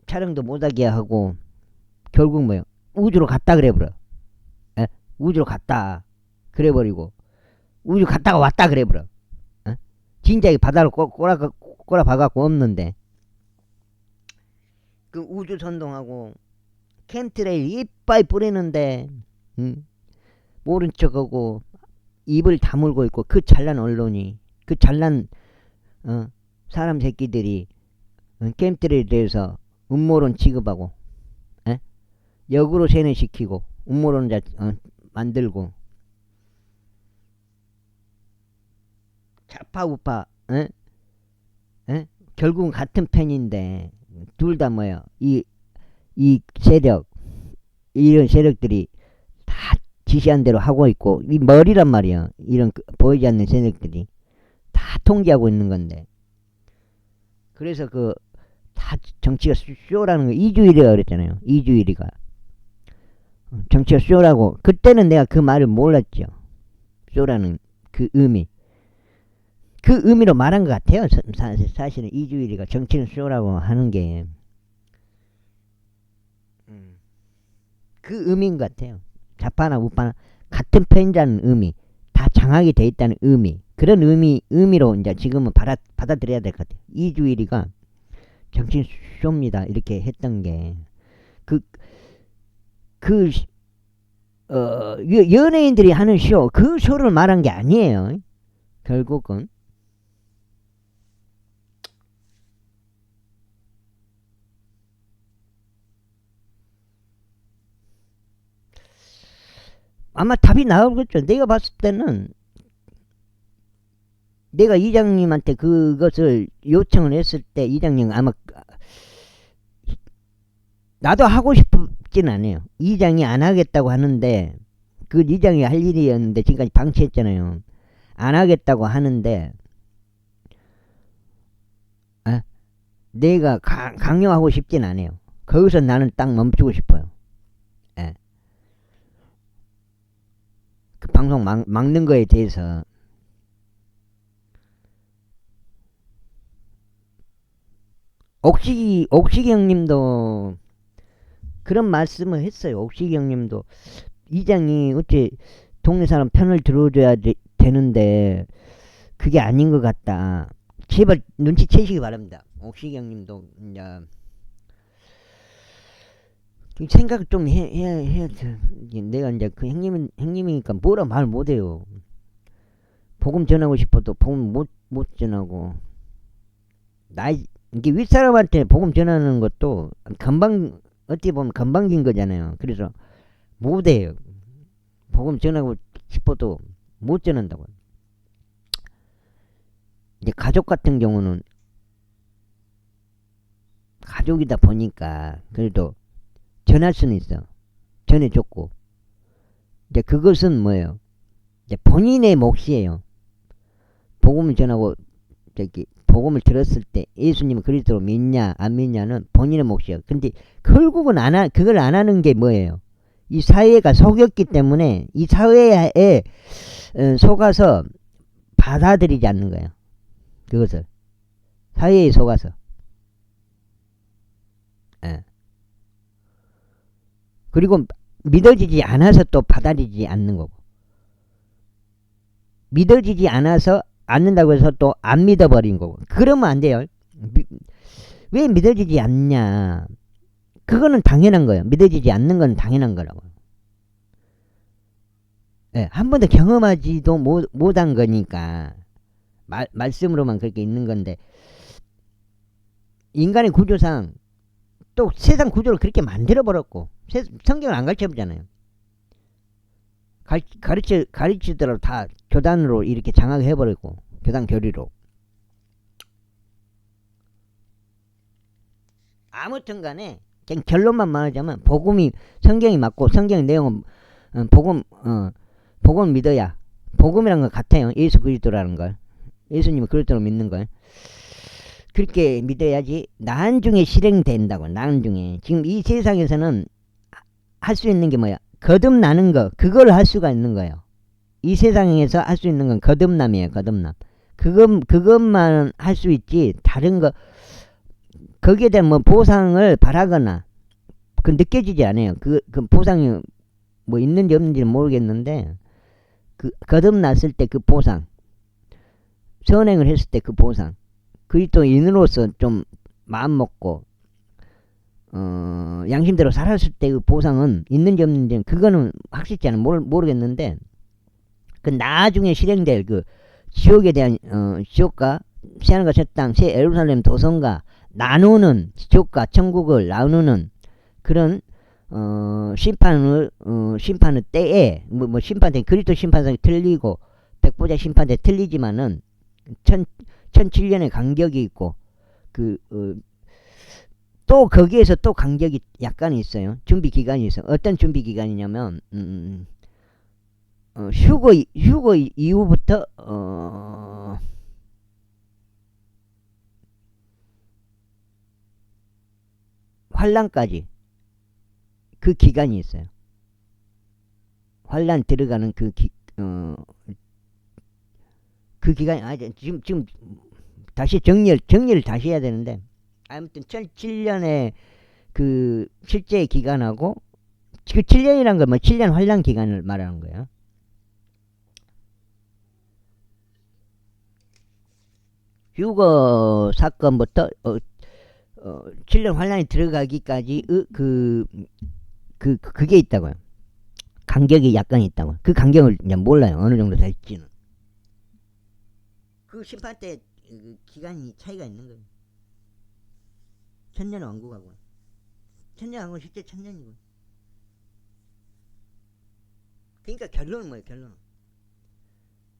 촬영도 못하게 하고 결국 뭐예요? 우주로 갔다 그래버려. 우주로 갔다 그래버리고 우주 갔다가 왔다 그래버려. 진작에 바다로 꼬라박아갖고 없는데 그 우주 선동하고 캠트레일 이빨 뿌리는데 모른 척하고 입을 다물고 있고 그 잘난 언론이 그 잘난 사람 새끼들이 캠트레일에 대해서 음모론 취급하고 역으로 세뇌시키고 음모론자 만들고 좌파 우파 결국은 같은 편인데 둘 다 뭐야 이 세력 이런 세력들이 다 지시한 대로 하고 있고 이 머리란 말이야. 이런 보이지 않는 세력들이 다 통제하고 있는 건데 그래서 그 다 정치가 쇼라는 거 이주일이가 그랬잖아요. 이주일이가 정치가 쇼라고 그때는 내가 그 말을 몰랐죠. 쇼라는 그 의미 그 의미로 말한 것 같아요. 사실은 이주일이가 정치는 쇼라고 하는 게 그 의미인 것 같아요. 좌파나 우파나 같은 편이라는 의미 다 장악이 돼 있다는 의미 그런 의미로 이제 지금은 받아들여야 될 것 같아요. 이주일이가 정치는 쇼입니다 이렇게 했던 게 연예인들이 하는 쇼 그 쇼를 말한 게 아니에요. 결국은 아마 답이 나오겠죠. 내가 봤을 때는 내가 이장님한테 그것을 요청을 했을 때 이장님 아마 나도 하고 싶진 않아요. 이장이 안 하겠다고 하는데 그 이장이 할 일이었는데 지금까지 방치했잖아요. 안 하겠다고 하는데 내가 강요하고 싶진 않아요. 거기서 나는 딱 멈추고 싶어요. 그 방송 막는 거에 대해서 옥식이 형님도 그런 말씀을 했어요. 옥식이 형님도 이장이 어째 동네 사람 편을 들어줘야 되는데 그게 아닌 것 같다. 제발 눈치채시기 바랍니다. 옥시경님도 이제 생각을 좀 해야 돼. 내가 이제 그 형님이니까 뭐라 말 못해요. 복음 전하고 싶어도 복음 못 전하고. 이게 윗사람한테 복음 전하는 것도 어떻게 보면 건방진 거잖아요. 그래서 못해요. 복음 전하고 싶어도 못 전한다고. 이제 가족 같은 경우는 가족이다 보니까 그래도 전할 수는 있어. 전해줬고. 이제 그것은 뭐예요? 이제 본인의 몫이에요. 복음을 전하고 복음을 들었을 때 예수님을 그리스도로 믿냐 안 믿냐는 본인의 몫이에요. 근데 결국은 그걸 안 하는 게 뭐예요? 이 사회가 속였기 때문에 이 사회에 속아서 받아들이지 않는 거예요. 그것을 사회에 속아서. 예. 그리고 믿어지지 않아서 또 받아들이지 않는 거고. 믿어지지 않는다고 해서 또 안 믿어버린 거고. 그러면 안 돼요. 왜 믿어지지 않냐. 그거는 당연한 거예요. 믿어지지 않는 건 당연한 거라고. 예, 한 번도 경험하지도 못한 거니까 말씀으로만 그렇게 있는 건데, 인간의 구조상 또 세상 구조를 그렇게 만들어버렸고 성경을 안 가르쳐보잖아요. 가르치더라도 다 교단으로 이렇게 장악해버리고 교단 교리로. 아무튼 간에 그냥 결론만 말하자면 성경이 맞고 성경 내용은 복음 믿어야 복음이란 것 같아요. 예수 그리스도라는 걸. 예수님을 그리스도로 믿는 걸. 그렇게 믿어야지 나중에 실행된다고. 나중에 지금 이 세상에서는 할 수 있는 게 뭐야? 거듭나는 거. 그걸 할 수가 있는 거예요. 이 세상에서 할 수 있는 건 거듭남이에요. 거듭남. 그것만 할 수 있지 다른 거 거기에 대한 뭐 보상을 바라거나 그 느껴지지 않아요. 그 보상이 뭐 있는지 없는지는 모르겠는데 그 거듭났을 때 그 보상, 선행을 했을 때 그 보상, 그리스도인으로서 좀 마음 먹고 양심대로 살았을 때 그 보상은 있는지 없는지는 그거는 확실치 않은 모르겠는데 그 나중에 실행될 그 지옥에 대한 지옥과 새하늘과 새 땅, 새 예루살렘 도성과 나누는 지옥과 천국을 나누는 그런 심판의 때에 뭐 심판대 그리스도 심판상이 틀리고 백보자 심판대 틀리지만은 1007년의 간격이 있고 또 거기에서 또 간격이 약간 있어요. 준비 기간이 있어요. 어떤 준비 기간이냐면 휴거 이후부터 환란까지 그 기간이 있어요. 환란 들어가는 그 기간이 지금 다시 정리를 다시 해야 되는데 아무튼 1007년의 그 실제 기간하고 그 7년이란 건 뭐 7년 환란 기간을 말하는 거예요. 휴거 사건부터 7년 환란이 들어가기까지 그게 있다고요. 간격이 약간 있다고. 그 간격을 이제 몰라요. 어느 정도 될지는. 그 심판 때 기간이 차이가 있는 거예요. 1000년 왕국하고 1000년 왕국 실제 1000년이고. 그러니까 결론은 뭐예요? 결론은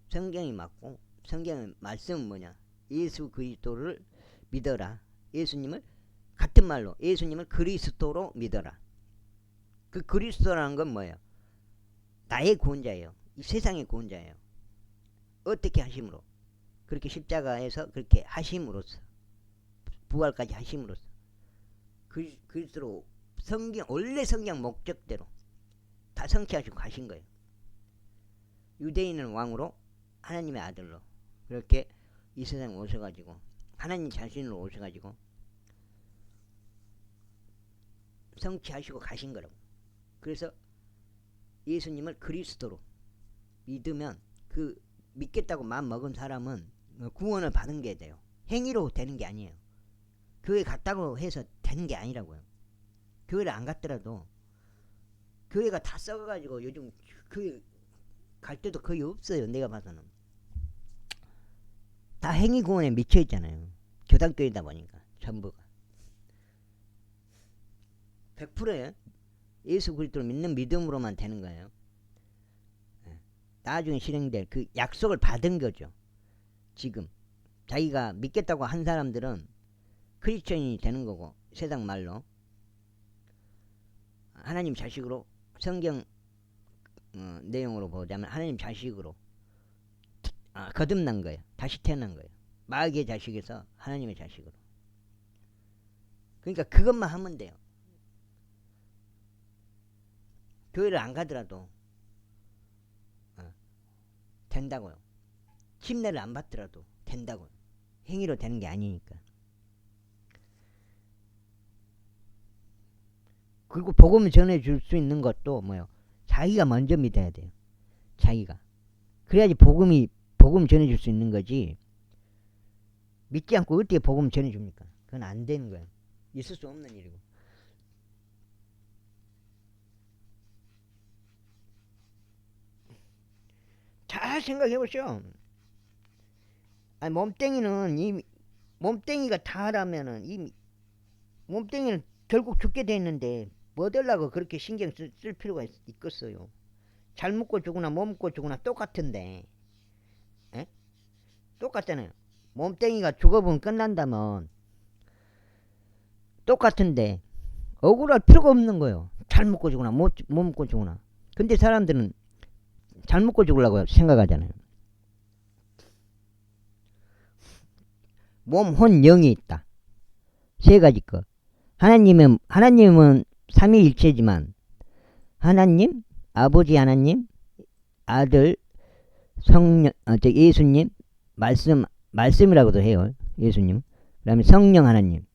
성경이 맞고 성경의 말씀은 뭐냐? 예수 그리스도를 믿어라. 예수님을 같은 말로 예수님을 그리스도로 믿어라. 그 그리스도라는 건 뭐예요? 나의 구원자예요. 이 세상의 구원자예요. 어떻게 하심으로? 그렇게 십자가에서 그렇게 하심으로써 부활까지 하심으로써 그리스도로 원래 성경 목적대로 다 성취하시고 가신 거예요. 유대인은 왕으로 하나님의 아들로 그렇게 이 세상에 오셔가지고 하나님 자신으로 오셔가지고 성취하시고 가신 거라고. 그래서 예수님을 그리스도로 믿으면 그 믿겠다고 마음 먹은 사람은 구원을 받은 게 돼요. 행위로 되는 게 아니에요. 교회 갔다고 해서 되는 게 아니라고요. 교회를 안 갔더라도 교회가 다 썩어가지고 요즘 교회 갈 때도 거의 없어요. 내가 봐서는 다 행위 구원에 미쳐 있잖아요. 교단교회다 보니까 전부가 100%예요. 예수 그리스도를 믿는 믿음으로만 되는 거예요. 나중에 실행될 그 약속을 받은 거죠. 지금 자기가 믿겠다고 한 사람들은 크리스천이 되는 거고, 세상 말로 하나님 자식으로, 성경 내용으로 보자면 하나님 자식으로 거듭난 거예요. 다시 태어난 거예요. 마귀의 자식에서 하나님의 자식으로. 그러니까 그것만 하면 돼요. 교회를 안 가더라도 된다고요. 침례를 안 받더라도 된다고요. 행위로 되는 게 아니니까. 그리고 복음을 전해줄 수 있는 것도 뭐요? 자기가 먼저 믿어야 돼요. 자기가. 그래야지 복음 전해줄 수 있는 거지. 믿지 않고 어떻게 복음 전해줍니까? 그건 안 되는 거예요. 있을 수 없는 일이고. 잘 생각해 보시오. 아니, 몸뚱이가 다라면은 이 몸뚱이는 결국 죽게 돼 있는데 뭐 되려고 그렇게 신경 쓸 필요가 있겠어요. 잘 먹고 죽으나 못 먹고 죽으나 똑같은데, 에? 똑같잖아요. 몸뚱이가 죽어보면 끝난다면 똑같은데 억울할 필요가 없는 거예요. 잘 먹고 죽으나 못 먹고 죽으나. 근데 사람들은 잘 먹고 죽으려고 생각하잖아요. 몸, 혼, 영이 있다. 세 가지 거. 하나님은 삼위일체지만 하나님, 아버지 하나님, 아들, 성령, 예수님, 말씀이라고도 해요. 예수님. 그 다음에 성령 하나님.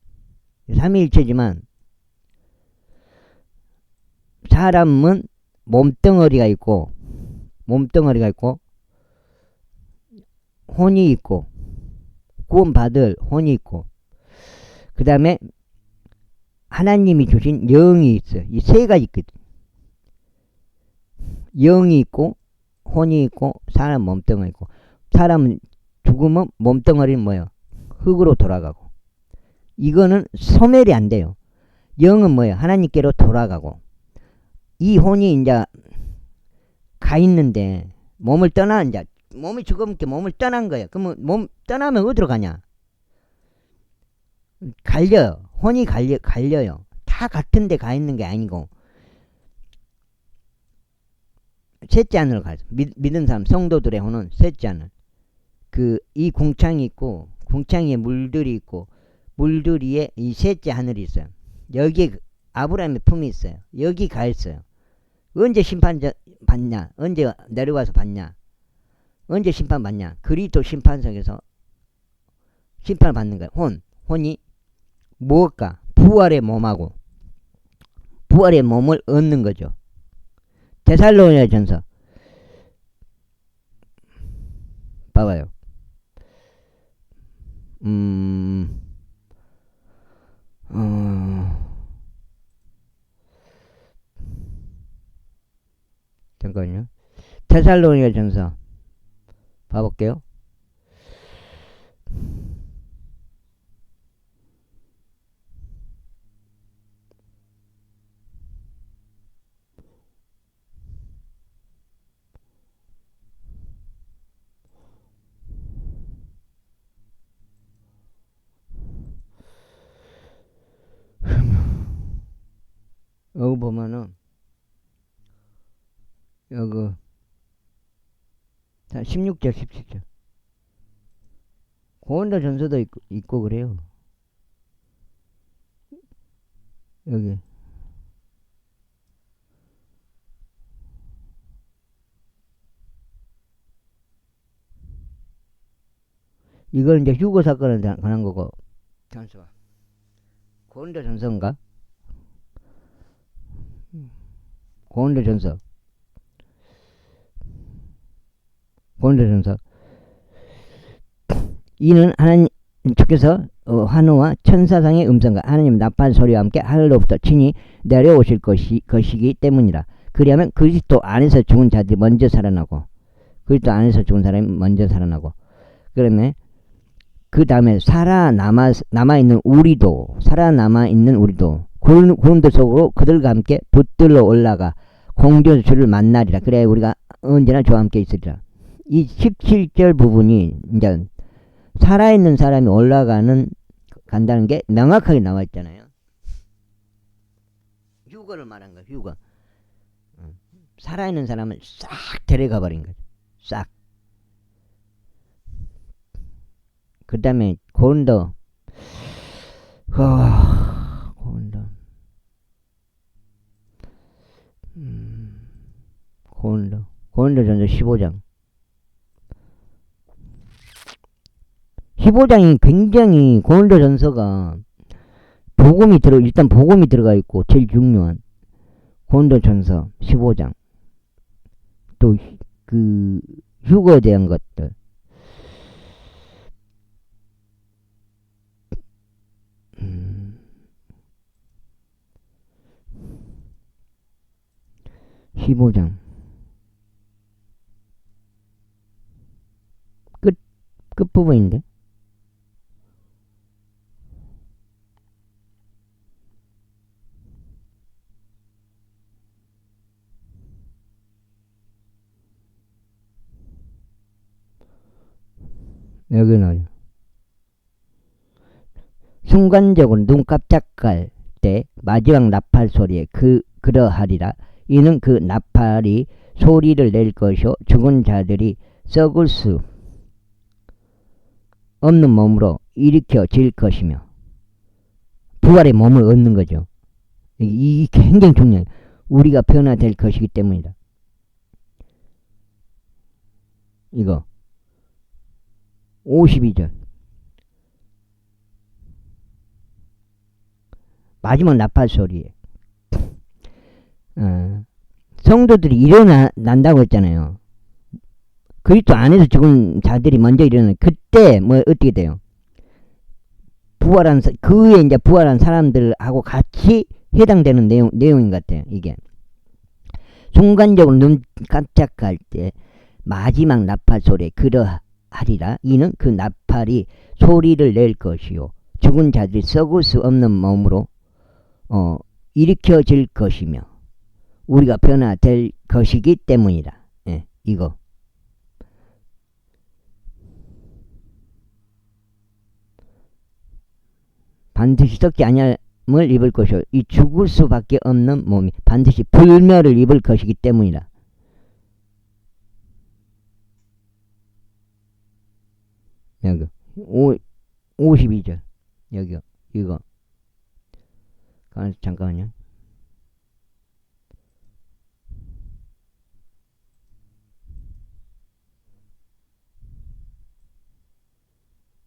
삼위일체지만 사람은 몸뚱어리가 있고 혼이 있고 구원받을 혼이 있고, 그 다음에 하나님이 주신 영이 있어요. 이 세 가지 있거든. 영이 있고 혼이 있고 사람 몸뚱어리 있고. 사람은 죽으면 몸뚱어리는 뭐예요? 흙으로 돌아가고. 이거는 소멸이 안 돼요. 영은 뭐예요? 하나님께로 돌아가고. 이 혼이 이제 가 있는데 몸을 몸이 죽으면 몸을 떠난 거예요. 그러면 몸 떠나면 어디로 가냐? 갈려요. 혼이 갈려요. 다 같은 데 가 있는 게 아니고 셋째 하늘로 가요. 믿은 사람 성도들의 혼은 셋째 하늘. 이 궁창이 있고 궁창 위에 물들이 있고 물들 위에 이 셋째 하늘이 있어요. 여기에 아브라함의 품이 있어요. 여기 가 있어요. 언제 심판 받냐? 언제 내려와서 받냐? 언제 심판 받냐? 그리스도 심판석에서 심판을 받는 거예요. 혼이 무엇과? 부활의 몸하고 부활의 몸을 얻는 거죠. 데살로니가전서 봐봐요. 잠깐만요. 데살로니가전서 봐볼게요. 여기 보면은 여기 16절 17절 고린도 전서도 있고 그래요. 여기 이건 이제 휴거 사건에 관한 거고. 잠시만. 고린도 전서인가? 고린도 전서 이는 하나님 주께서 환호와 천사상의 음성과 하나님 나팔 소리와 함께 하늘로부터 친히 내려오실 것이기 때문이라. 그리하면 그리스도 안에서 죽은 자들이 먼저 살아나고, 그리스도 안에서 죽은 사람이 먼저 살아나고, 그러면 그 다음에 살아남아있는 우리도 구름들 속으로 그들과 함께 붙들러 올라가 공중에서 주를 만나리라. 그래야 우리가 언제나 주와 함께 있으리라. 이 17절 부분이 이제 살아있는 사람이 간다는 게 명확하게 나와 있잖아요. 휴거를 말한 거야, 휴거. 살아있는 사람을 싹 데려가 버린 거죠. 싹. 그 다음에 고린도 고린도전서 15장 15장이 굉장히 고린도전서가 일단 복음이 들어가 있고 제일 중요한 고린도전서 15장 또 그 휴거에 대한 것들 15장 끝부분인데 여기는 순간적으로 눈 깜짝할 때 마지막 나팔 소리에 그러하리라. 이는 그 나팔이 소리를 낼 것이요 죽은 자들이 썩을 수 없는 몸으로 일으켜질 것이며 부활의 몸을 얻는 거죠. 이게 굉장히 중요해요. 우리가 변화될 것이기 때문이다. 이거 52절 마지막 나팔 소리에 성도들이 일어난다고 했잖아요. 그리스도 안에서 죽은 자들이 먼저 일어나는 그때 어떻게 돼요? 부활한 사람들하고 같이 해당되는 내용인 것 같아요. 이게 순간적으로 눈 깜짝할 때 마지막 나팔 소리에 그러하리라. 이는 그 나팔이 소리를 낼 것이요 죽은 자들이 썩을 수 없는 몸으로 일으켜질 것이며 우리가 변화될 것이기 때문이다. 예, 이거 반드시 썩지 아니함을 입을 것이요 이 죽을 수밖에 없는 몸이 반드시 불멸을 입을 것이기 때문이다. 여기 52절 여기요 이거 잠깐만요.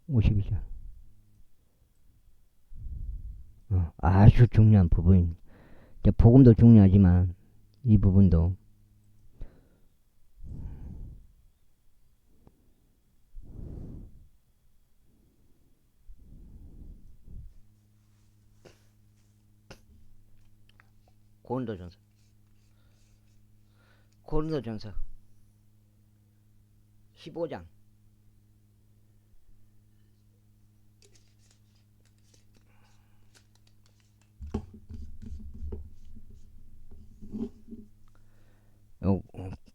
52절 아주 중요한 부분입니다. 복음도 중요하지만 이 부분도 고린도전서 15장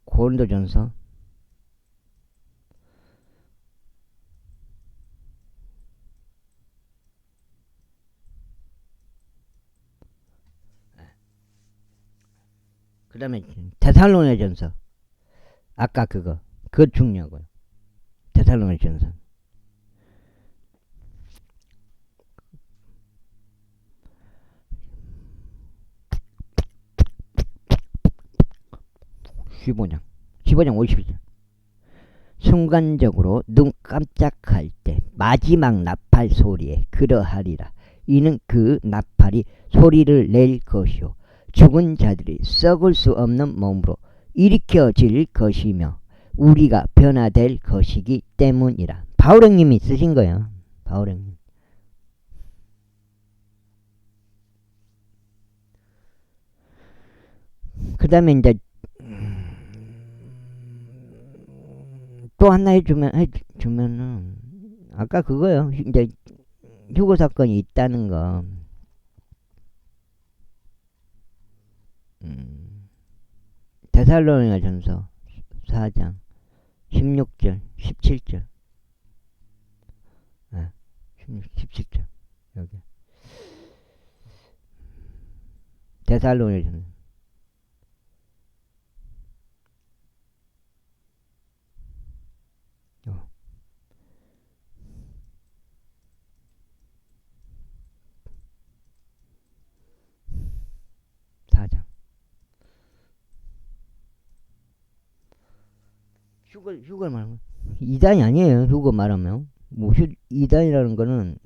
고린도전서 그 다음에 데살로니가전서 아까 그거 중요하고요. 데살로니가전서 (15장) 50절 순간적으로 눈 깜짝할 때 마지막 나팔 소리에 그러하리라. 이는 그 나팔이 소리를 낼 것이요 죽은 자들이 썩을 수 없는 몸으로 일으켜질 것이며 우리가 변화될 것이기 때문이라. 바울 형님이 쓰신 거예요. 바오랭님. 그 다음에 이제 또 하나 해주면은 아까 그거요. 이제 휴거 사건이 있다는 거. 데살로니가 전서 4장 16절 17절 17절 여기 데살로니가 전서 4장 휴거 말하면 이단이 아니에요. 휴거 말하면 뭐 이단이라는 거는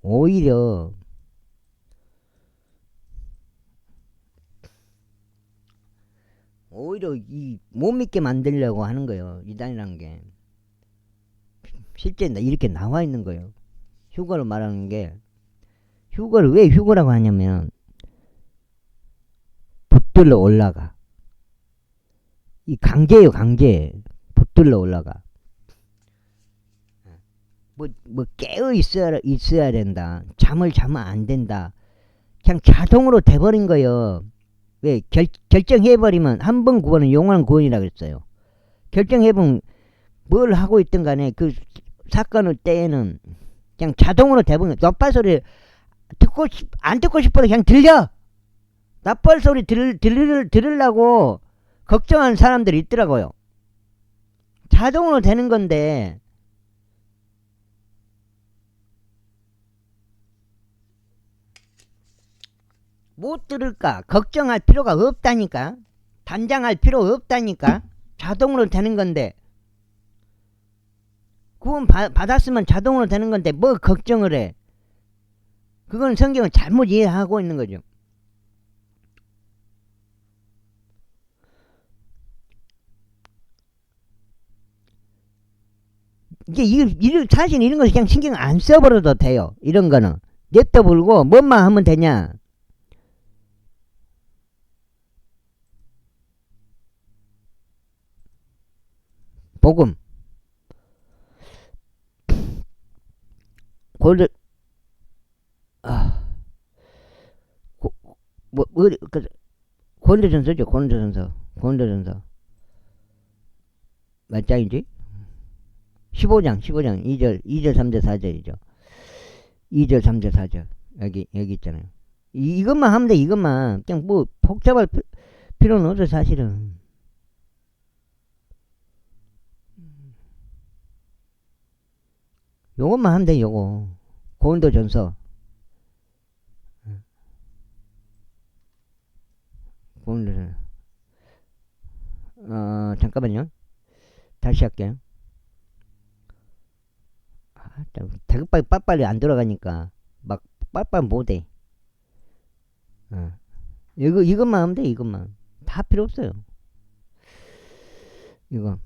오히려 이 못 믿게 만들려고 하는 거예요. 이단이라는 게 실제 이렇게 나와 있는 거예요. 휴거를 말하는 게 휴거를 왜 휴거라고 하냐면 붙들러 올라가. 이 강제예요. 강제. 붙들러 올라가. 뭐 깨어 있어야 된다. 잠을 자면 안 된다. 그냥 자동으로 돼버린 거예요. 왜 결정해버리면 한 번 구원은 영원한 구원이라 그랬어요. 결정해보면 뭘 하고 있든 간에 그 사건을 때에는 그냥 자동으로 돼버린 거예요. 나팔 소리 안 듣고 싶어도 그냥 들려. 나팔 소리 들으려고 걱정하는 사람들이 있더라고요. 자동으로 되는 건데 못 들을까 걱정할 필요가 없다니까. 단장할 필요 없다니까. 자동으로 되는 건데 구원 받았으면 자동으로 되는 건데 뭐 걱정을 해. 그건 성경을 잘못 이해하고 있는 거죠. 이게 사실 이런 거 그냥 신경 안 써버려도 돼요. 이런 거는 냅둬 불고 뭔만 하면 되냐. 복음 골드 고린도전서죠. 고린도전서 몇 장이지? 15장 2절 3절 4절이죠. 2절 3절 4절 여기 있잖아요. 이것만 하면 돼. 이것만 그냥 뭐 복잡할 필요는 없어 사실은. 요것만 하면 돼. 요거 고린도전서 잠깐만요. 다시 할게요. 다급하게 빨리빨리 안 들어가니까 막 빨리빨리 못해. 이것만 하면 돼. 이것만 다 필요 없어요. 이거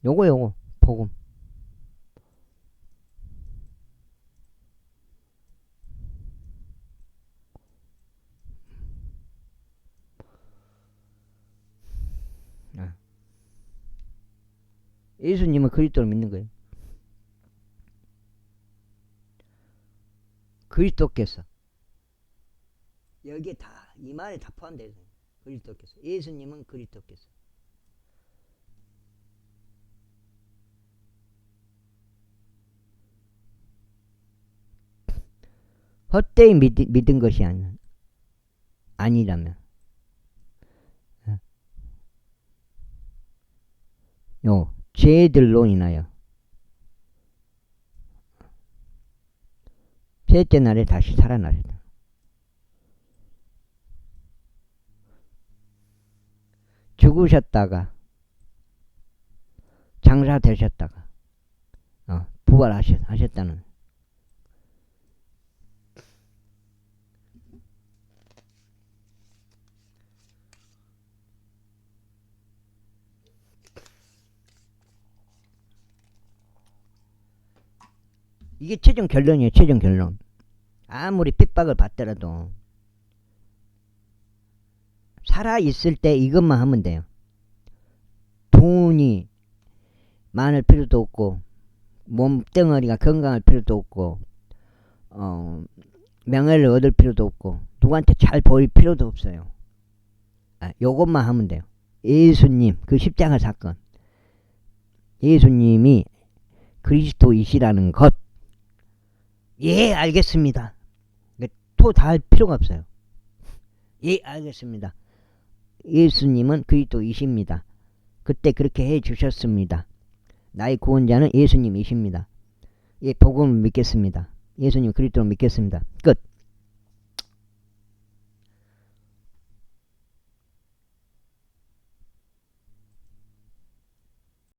요거 복음 예수님은 그리스도를 믿는 거예요. 그리스도께서 여기에 다 이 말에 다 포함되어 있어요. 그리스도께서 예수님은 그리스도께서 헛되이 믿은 것이 아니라면 요 죄들로 인하여 셋째 날에 다시 살아나리다. 죽으셨다가 장사되셨다가 부활하셨다는 이게 최종 결론이에요. 최종 결론. 아무리 핍박을 받더라도 살아있을 때 이것만 하면 돼요. 돈이 많을 필요도 없고 몸뚱어리가 건강할 필요도 없고 명예를 얻을 필요도 없고 누구한테 잘 보일 필요도 없어요. 요것만 하면 돼요. 예수님 그 십자가 사건, 예수님이 그리스도이시라는 것. 예, 알겠습니다. 토 다 할 필요가 없어요. 예, 알겠습니다. 예수님은 그리스도이십니다. 그때 그렇게 해 주셨습니다. 나의 구원자는 예수님이십니다. 예, 복음을 믿겠습니다. 예수님 그리스도를 믿겠습니다. 끝.